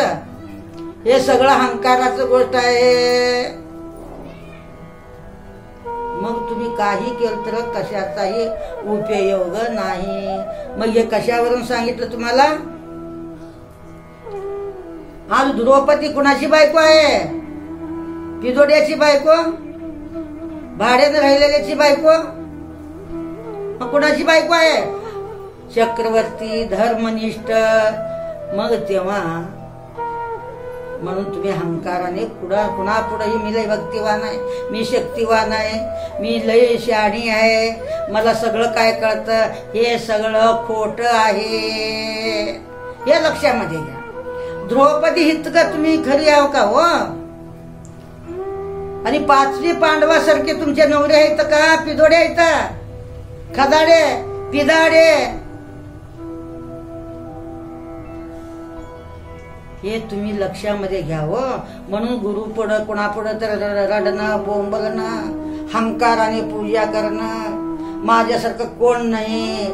हे सगळं अहंकाराचं गोष्ट आहे. मग तुम्ही काही केलं तर कशाचाही उपयोग नाही. मग हे कशावरून सांगितलं तुम्हाला? आज द्रौपदी कुणाची बायको आहे? पिदोड्याची बायको, भाड्याने राहिलेल्याची बायको. मग कुणाची बायको आहे? चक्रवर्ती, धर्मनिष्ठ. मग तेव्हा म्हणून तुम्ही अहंकाराने कुणा पुढेही मी लय भक्तिवान आहे, मी शक्तिवान आहे, मी लय शहाणी आहे, मला सगळं काय कळतं. हे सगळं खोटं आहे. हे लक्षामध्ये घ्या. द्रौपदी हित का तुम्ही खरी आहो का हो? आणि 5वी पांडवासारखे तुमचे नवरे आहेत का? पिदोडे आहेत, खदाडे, पिदाडे. हे तुम्ही लक्षामध्ये घ्यावं. म्हणून गुरु पुढं कोणापुढं तर रडणं, बोंबलणं, हंकाराने पूजा करणं, माझ्यासारखं कोण नाही.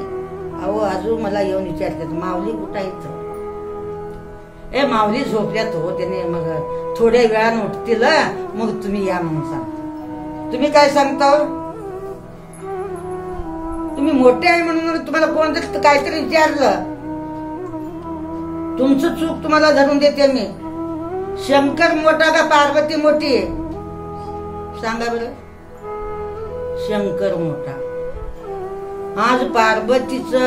अहो अजून मला येऊन विचारतात माऊली कुठं आहेत? ए माऊली झोपल्यात हो. त्याने मग थोड्या वेळानं उठतील, मग तुम्ही या म्हणून सांगता. तुम्ही काय सांगता? तुम्ही मोठे आहे म्हणून तुम्हाला कोणतरी काहीतरी विचारलं, तुमचं चूक तुम्हाला धरून देते मी. शंकर मोठा का पार्वती मोठी? सांगा बरं. शंकर मोठा. आज पार्वतीचं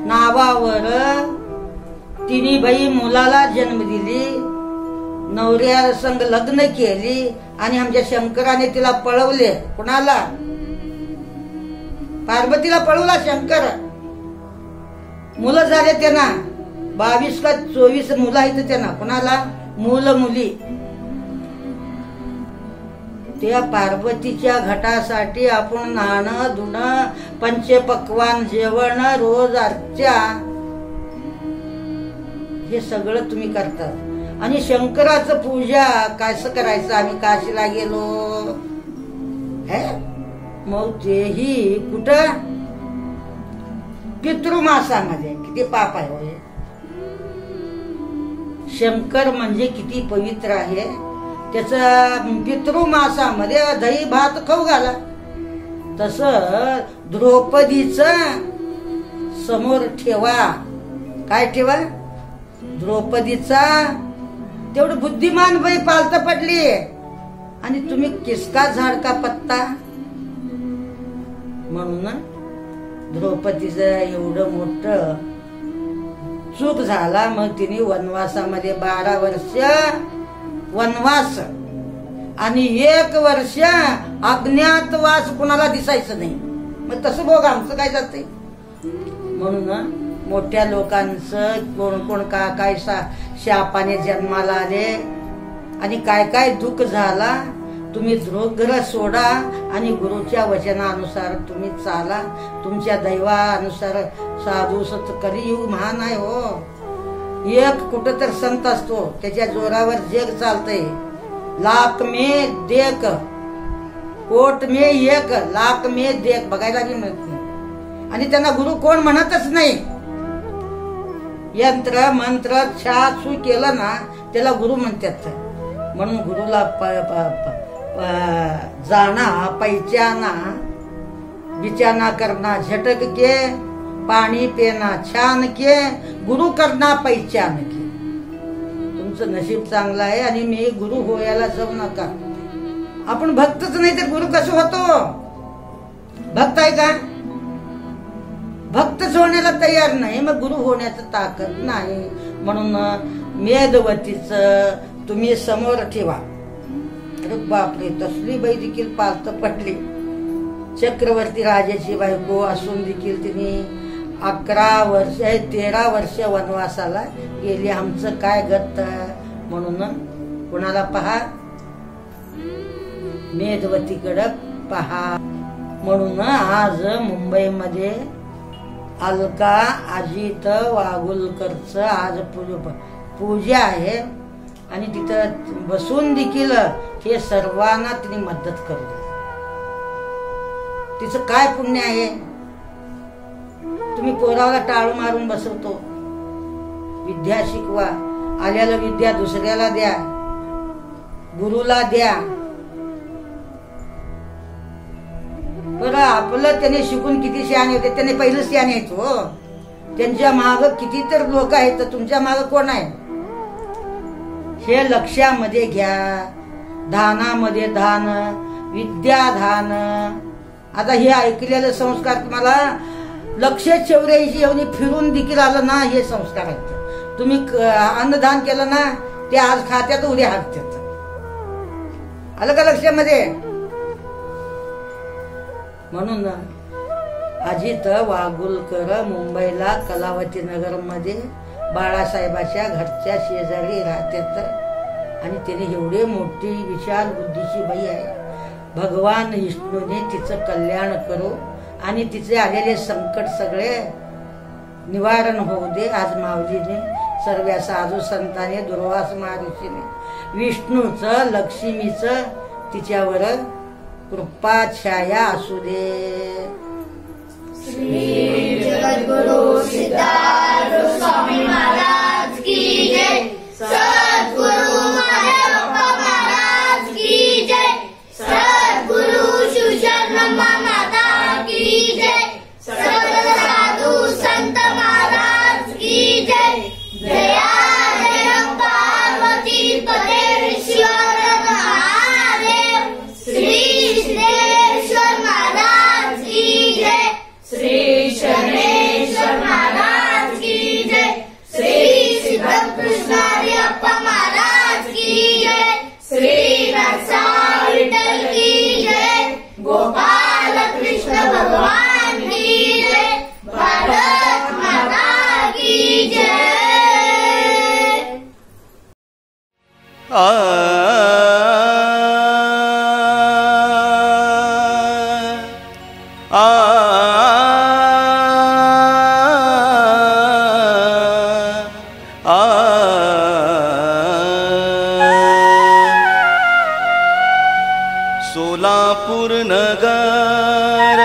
नावावर तिन्ही बाई मुलाला जन्म दिली, नवऱ्या संग लग्न केली, आणि आमच्या शंकराने तिला पळवले. कुणाला? पार्वतीला पळवला शंकर. मुलं झाले त्यांना 22 का 24 मुलं आहेत त्यांना. कुणाला? मुलं मुली. त्या पार्वतीच्या घटासाठी आपण नाणं धुणं, पंचपक्वान जेवण, रोज अर्चा, हे सगळं तुम्ही करतात. आणि शंकराचं पूजा कसं करायचं? आम्ही काशीला गेलो हे, मग तेही कुठं? पितृमासामध्ये. किती पाप आहे होय. शंकर म्हणजे किती पवित्र आहे. त्याचा पितृमासामध्ये दही भात खाऊ घाला. तस द्रौपदीच समोर ठेवा. काय ठेवा? द्रौपदीचा. तेवढं बुद्धिमान बाई पालत पडली, आणि तुम्ही किसका झाड का पत्ता. म्हणून द्रौपदीचं एवढं मोठं चूक झाला. मग तिने वनवासामध्ये 12 वर्ष वनवास आणि 1 वर्ष अज्ञातवास, कुणाला दिसायचं नाही. मग तसं बघ आमचं काय जातंय. म्हणून मोठ्या लोकांचं कोण कोण काय शापाने जन्माला आले आणि काय काय दुःख झाला. तुम्ही दुर्ग्रह सोडा आणि गुरुच्या वचनानुसार तुम्ही चाला. तुमच्या दैवानुसार साधू सत कलियुग महान आहे हो. एक कुठं तर संत असतो, त्याच्या जोरावर जग चालतंय. लाख में देख, कोट में एक, लाख में देख बघायला बी मिळत नाही. आणि त्यांना गुरु कोण म्हणतच नाही. यंत्र मंत्र छा छू केलं ना त्याला गुरु म्हणतात. म्हणून गुरुला जाना पहिचाना, बिचाना करना झटक के, पाणी पेना छान के, गुरु करना पहिचान के. तुमचं नशीब चांगलं आहे आणि मी गुरु होयाला जाऊ नका. आपण भक्तच नाही तर गुरु कसं होतो? भक्त आहे का? भक्तच होण्याला तयार नाही, मग गुरु होण्याचं ताकद नाही. म्हणून मेदवतीच तुम्ही समोर ठेवा. अरे बापरे, तसली बाई देखील पालत पडली. चक्रवर्ती राजाची बायको असून देखील तिने 11 वर्ष 13 वर्ष वनवासाला गेली. आमचं काय गत. म्हणून कुणाला पहा? मेदवतीकडं पहा. म्हणून आज मुंबईमध्ये अलका अजित वागुलकरचं आज पूजा आहे. आणि तिथं बसून देखील हे सर्वांना तिने मदत करू. तिचं काय पुण्य आहे. तुम्ही पोराला टाळू मारून बसवतो. विद्या शिकवा. आल्याला विद्या दुसऱ्याला द्या, गुरुला द्या. बरं आपलं त्याने शिकून किती शहाणे होते. त्याने पहिलं शहाणे आहेत हो. त्यांच्या माग किती तर लोक आहेत. तुमच्या माग कोण आहे हे लक्षामध्ये घ्या. दानामध्ये दान, विद्या दान. आता हे ऐकलेले संस्कार तुम्हाला लक्ष ठेवण्याची एवढी फिरून देखील आलं ना, हे संस्कार आहेत. तुम्ही अन्नदान केलं ना, ते आज खात्यात उद्या हाकतात. आलं का लक्षामध्ये? म्हणून अजित वागुलकर मुंबईला कलावती नगर मध्ये बाळासाहेबाच्या घरच्या शेजारी राहतात आणि तिने एवढे मोठी विशाल बुद्धीची बाई आहे. भगवान विष्णूने तिचं कल्याण करो आणि तिचे आलेले संकट सगळे निवारण होऊ दे. आज माऊलीने सर्व साधू संतांनी दुर्वास महर्षीने विष्णूचं लक्ष्मीचं तिच्यावर कृपा छाया असू दे. श्री जगद्गुरु सिद्धार्थ स्वामी महाराज की जय. सद्गुरु माधवप्पा महाराज की जय. सद्गुरु शिवशरणम्मा माता की जय. सर्व साधू संत महाराज की जय. दयालय पार्वती पतेश्वर महादेव. श्री सिद्धेश्वर महाराज की जय. श्री शनेश्वर महाराज की जय. श्री सिद्धकृष्णारी अप्पा महाराज की जय. श्री रसा विठ्ठल की जय. गोपाल कृष्ण भगवान की जय. भारत माता की जय. सोलापूर नगर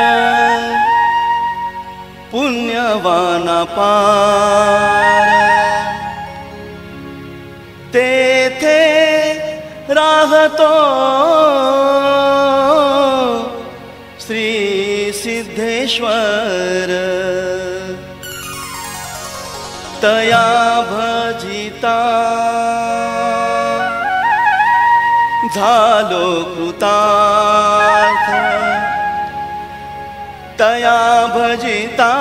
पुण्यवाना पार तेथे राहतो श्री सिद्धेश्वर. तया भजिता झालो कृतार्थ. तया भजिता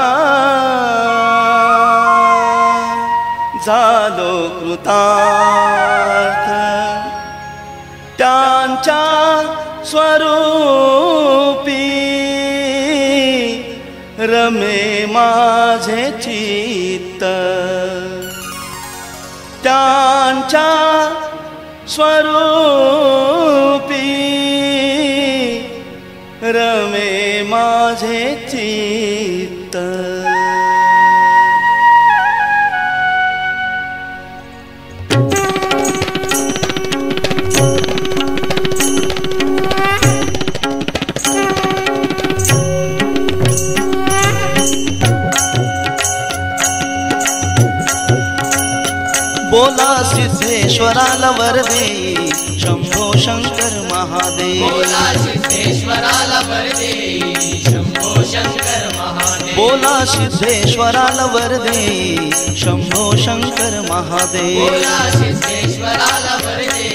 झालो कृतार्थ. त्यांच्या स्वरूपी रमे माझे चित्त. त्यांच्या स्वरूपी रमे माझे चित्त. बोला सिद्धेश्वराला वरदे शंभो शंकर महादेव. बोला सिद्धेश्वराला वरदे शंभो शंकर महादेव. बोला सिद्धेश्वराला वरदे शंभो शंकर महादेव. बोला सिद्धेश्वराला वरदे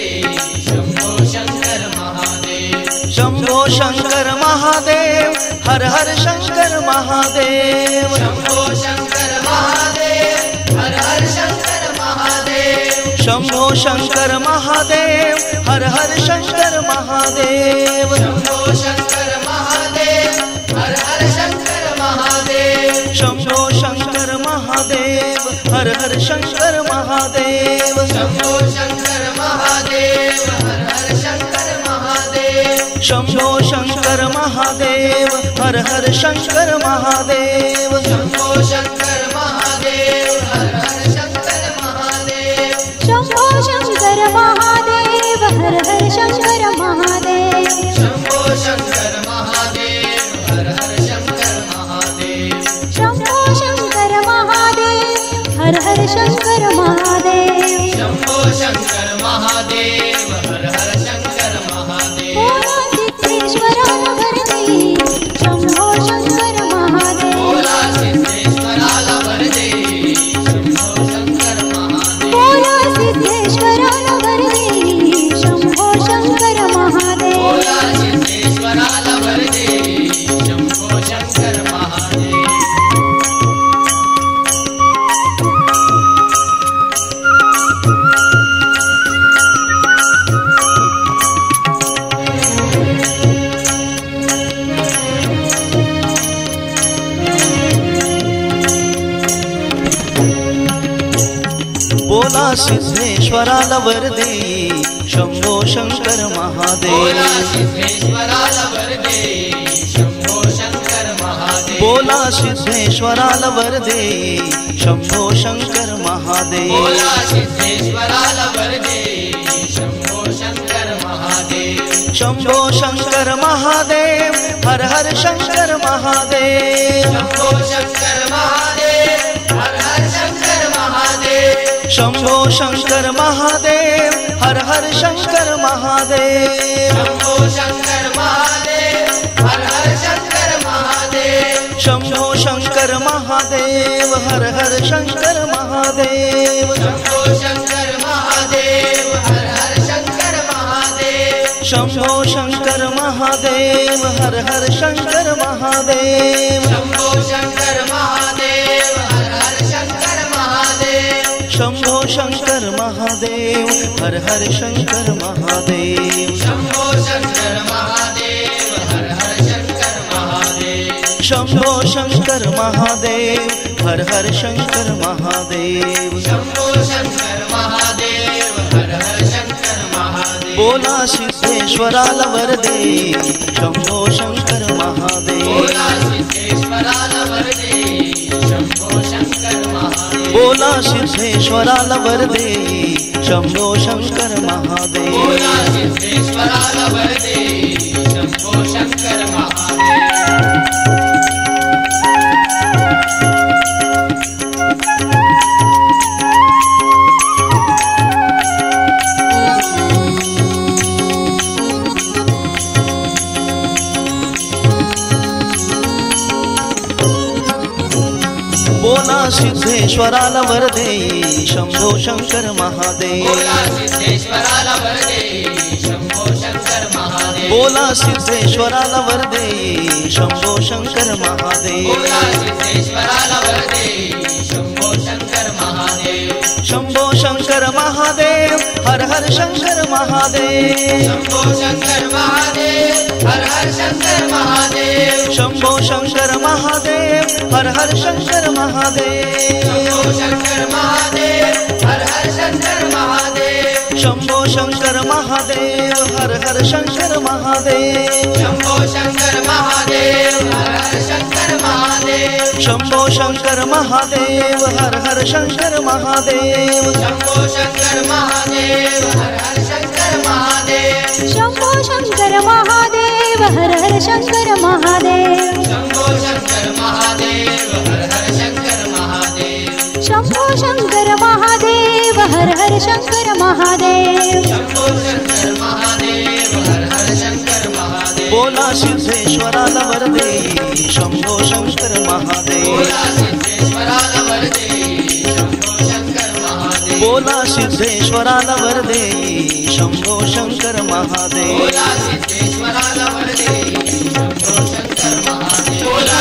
शंभो शंकर महादेव. शंभो शंकर महादेव हर हर शंकर महादेव. शंभो शंकर महादेव हर हर शंकर महादेव. शंभो शंकर महादेव हर हर शंकर महादेव. शंभो शंकर महादेव हर हर शंकर महादेव. शंभो शंकर महादेव हर हर शंकर महादेव. शंभो शंकर महादेव हर हर शंकर महादेव. शंभो शंकर महादेव हर हर शंकर महादेव. शंभो शंकर महादेव हर हर शंकर महादेव. शंभो शंकर महादेव हर हर शंकर महादेव. शंभो शंकर महादेव हर हर शंकर महादेव. शंभो शंकर महादेव हर हर शंकर महादेव. शंभो शंकर महादेव हर हर शंकर महादेव. बोला सिद्धेश्वराला वरदे शंभो शंकर महादेव. बोला सिद्धेश्वराला वरदे शंभो शंकर महादेव. बोला सिद्धेश्वराला वरदे शंभो शंकर सिद्धेश्वराला वर देई शंभो शंकर महादेव बोला सिद्धेश्वराला वर देई शंभो शंकर महादेव बोला सिद्धेश्वराला वर देई शंभो शंकर महादेव बोला सिद्धेश्वराला वर देई शंभो शंकर महादेव शंभो शंकर महादेव हर हर शंकर महादेव शंभो शंकर महादेव हर हर शंकर महादेव शंभो शंकर महादेव हर हर शंकर महादेव शंभो शंकर महादेव हर हर शंकर महादेव शंभो शंकर महादेव हर हर शंकर महादेव शंभो शंकर महादेव हर हर शंकर महादेव शंभो शंकर महादेव हर हर शंकर महादेव शंभो शंकर महादेव हर हर शंकर महादेव शंभो शंकर महादेव हर हर शंकर महादेव शंभो शंकर महादेव हर हर शंकर महादेव शंभो शंकर महादेव हर हर शंकर महादेव शंभो शंकर महादेव हर हर शंकर महादेव बोला सिद्धेश्वराला वर देई शंभो शंकर महादेव बोला सिद्धेश्वराला वर देई शंभो शंकर महादेव बोला सिद्धेश्वराला वर देई शंभो शंकर महादेव बोला सिद्धेश्वराला वर देई शंभो शंकर महादेव बोला सिद्धेश्वराला वर देई शंभो शंकर महादेव बोला सिद्धेश्वराला वर देई शंभो शंकर महादेव बोला सिद्धेश्वराला वर देई शंभो शंकर महादेव बोला सिद्धेश्वराला वर देई शंभो शंकर महादेव शंभो शंकर महादेव हर हर शंकर महादेव शंभो शंकर महादेव हर हर शंकर महादेव शंभो शंकर महादेव हर हर शंकर महादेव शंभो शंकर महादेव हर हर शंकर महादेव शंभो शंकर महादेव हर हर शंकर महादेव शंभो शंकर महादेव हर हर शंकर महादेव शंभो शंकर महादेव हर हर शंकर महादेव शंभो शंकर महादेव हर हर शंकर महादेव शंभो शंकर महादेव हर हर शंकर महादेव शंभो शंकर महादेव हर हर शंकर महादेव शंभो शंकर महादेव हर हर शंकर महादेव शंभो शंकर महादेव हर हर शंकर महादेव बोला सिद्धेश्वराला वर देई शंभो शंकर महादेव बोला सिद्धेश्वराला वर देई शंभो शंकर महादेव बोला सिद्धेश्वराला वर देई शंभो शंकर महादेव बोला सिद्धेश्वराला वर देई शंभो शंकर महादेव बोला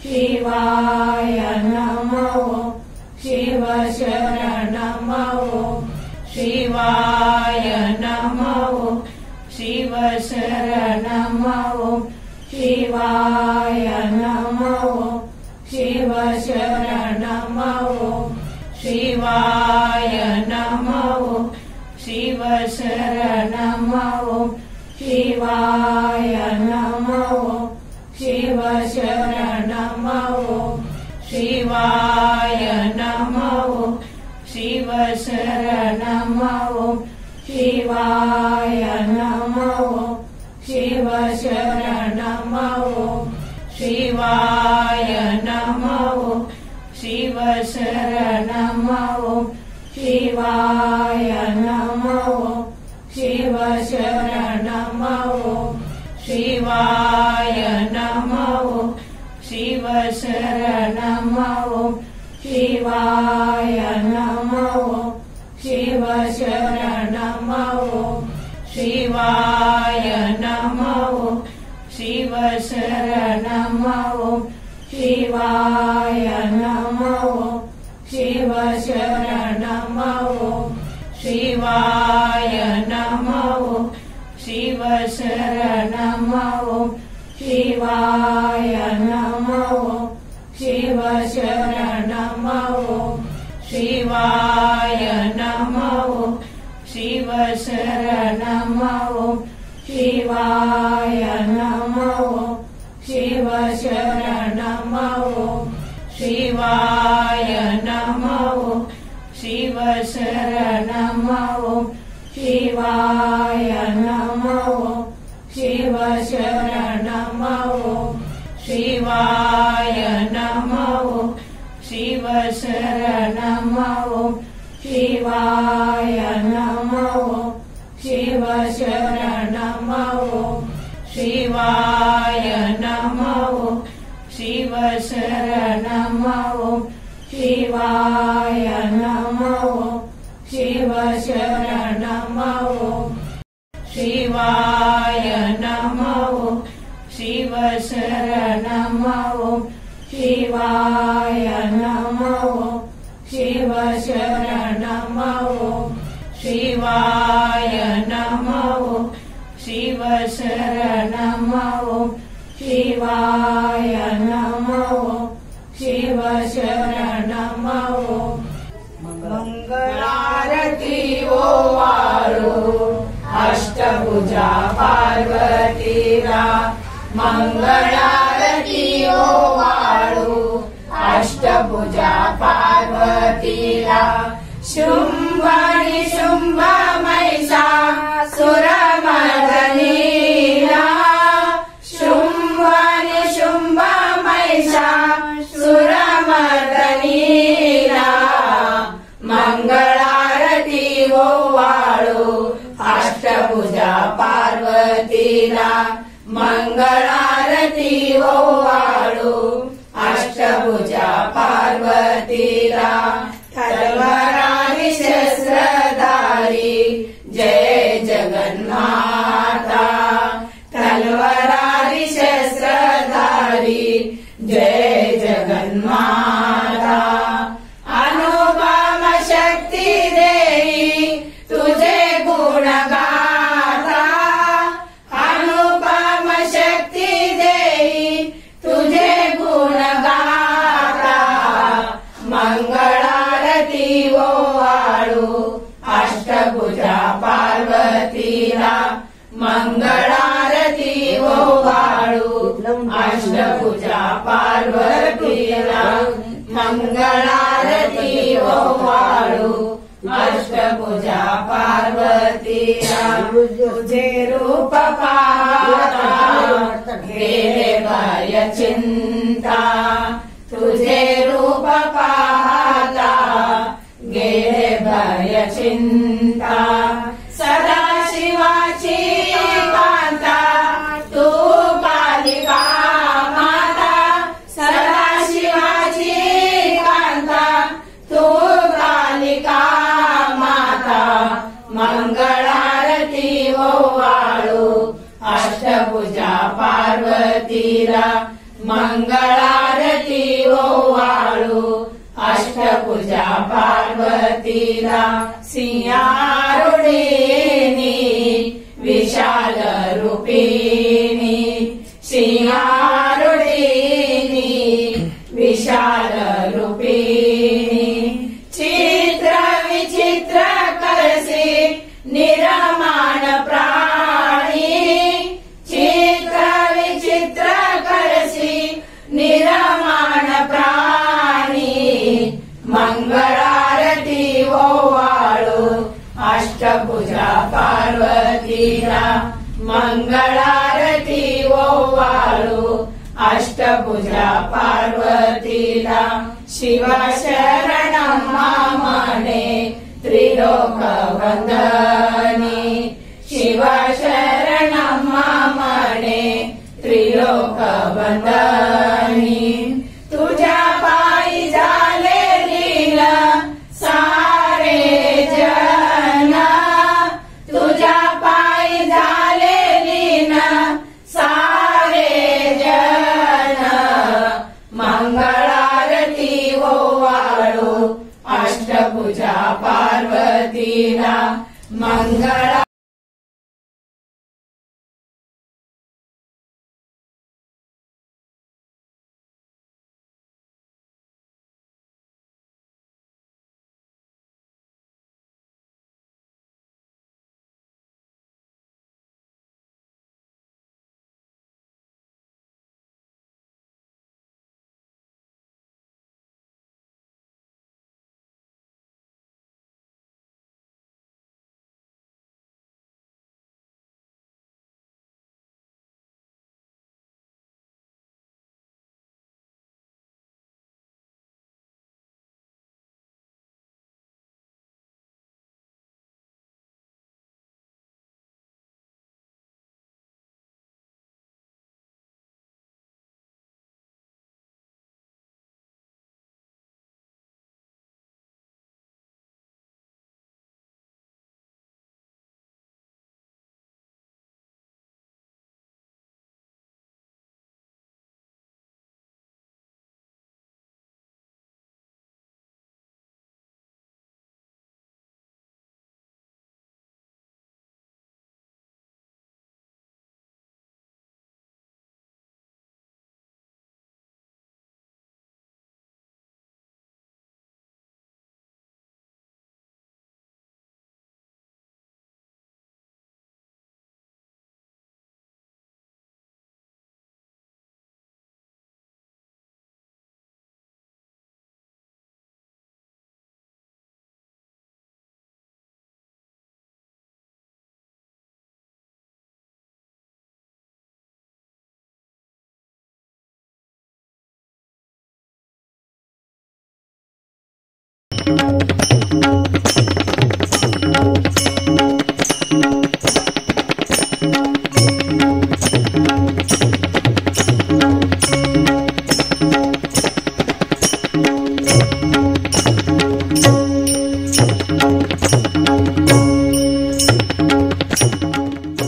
शिवाय नमो शिव शरणमो शिवाय नमो शिव शरणमो शिवाय नमो शिव शरणमो शिवाय नमो शिव शरणमो शिवाय नमो शिव शरणमो शिवाय नमो शिव शरणमो शिवाय नमो शिव शरणमो शिवाय नमो शिव शरणमो शिवाय नमो शिव शरणमो शिवाय नमो शिव शरणमो शिवाय नमो शिव शरणमो शिवाय नमो शिव शरणमो शिवाय नमो शिव शरणमो शिवाय नमो शिव शरणमो शिवाय नमो शिव शरणमो शिवाय नमो शिव शरणमो शिवाय नमो शिव शरणमो शिवाय नमो शिव शरणमो शिवाय नमो शिव शरणमो शिवाय नमो शिव शरणमो शिवाय नमो शिव शरणमो शिवाय नमो शिव शरणमो शिवाय नमो शिव शरणमो शिवाय नमो शिव शरणमो शिवाय नमो शिव शरणमो शिवाय नमो शिव शरणमो मंगलारती ओवाळू अष्टभुजा पार्वतीला मंगलारती ओवाळू अष्टभुजा पार्वतीला शुंभ आणि शुंभ महिषासुरमर्दिनीला शुंभ आणि शुंभ महिषासुरमर्दिनीला मंगलारती ओवाळू अष्टभुजा पार्वतीला मंगलारती ओवाळू अष्टभुजा पार्वतीला तलवारानी शस्त्रधारी जय जगन्माता तलवारानी शस्त्रधारी जय जगन्माता अनुपम शक्ती देई तुझे गुण गाता अनुपम शक्ती देई तुझे गुण गाता मंगलारती ओवाळू अष्टभुजा पार्वतीला मंगलारती ओवाळू अष्टभुजा पार्वतीला मंगलारती ओवाळू अष्टभुजा पार्वतीला तुझे रूप पाहता गेले भय चिंता तुझे रूप पाहता गेले भय चिंता सदा शिवाची कांता तू कालिका माता सदा शिवाची कांता तू कालिका माता मंगलारती ओवाळू अष्टभुजा पार्वतीला मंगलारती ओवाळू अष्टभुजा पार्वतीला सिंहारूढिनी विशाल रूपिणी सिंहारूढिनी विशाल रूपिणी चित्र विचित्र करसी निरमान प्राणी चित्र विचित्र करसी निरमान प्राणी मंगलारती ओवाळू अष्टभुजा पार्वतीला मंगलारती ओवाळू अष्टभुजा पार्वतीला शिव शरणं मामने त्रिलोक वंदनी शिव शरणं मामने त्रिलोक वंदनी तुझ्या पायी झाले लीन सारे जन तुझ्या पायी झाले लीन सारे जन अष्टभुजा पार्वतीला मंगळा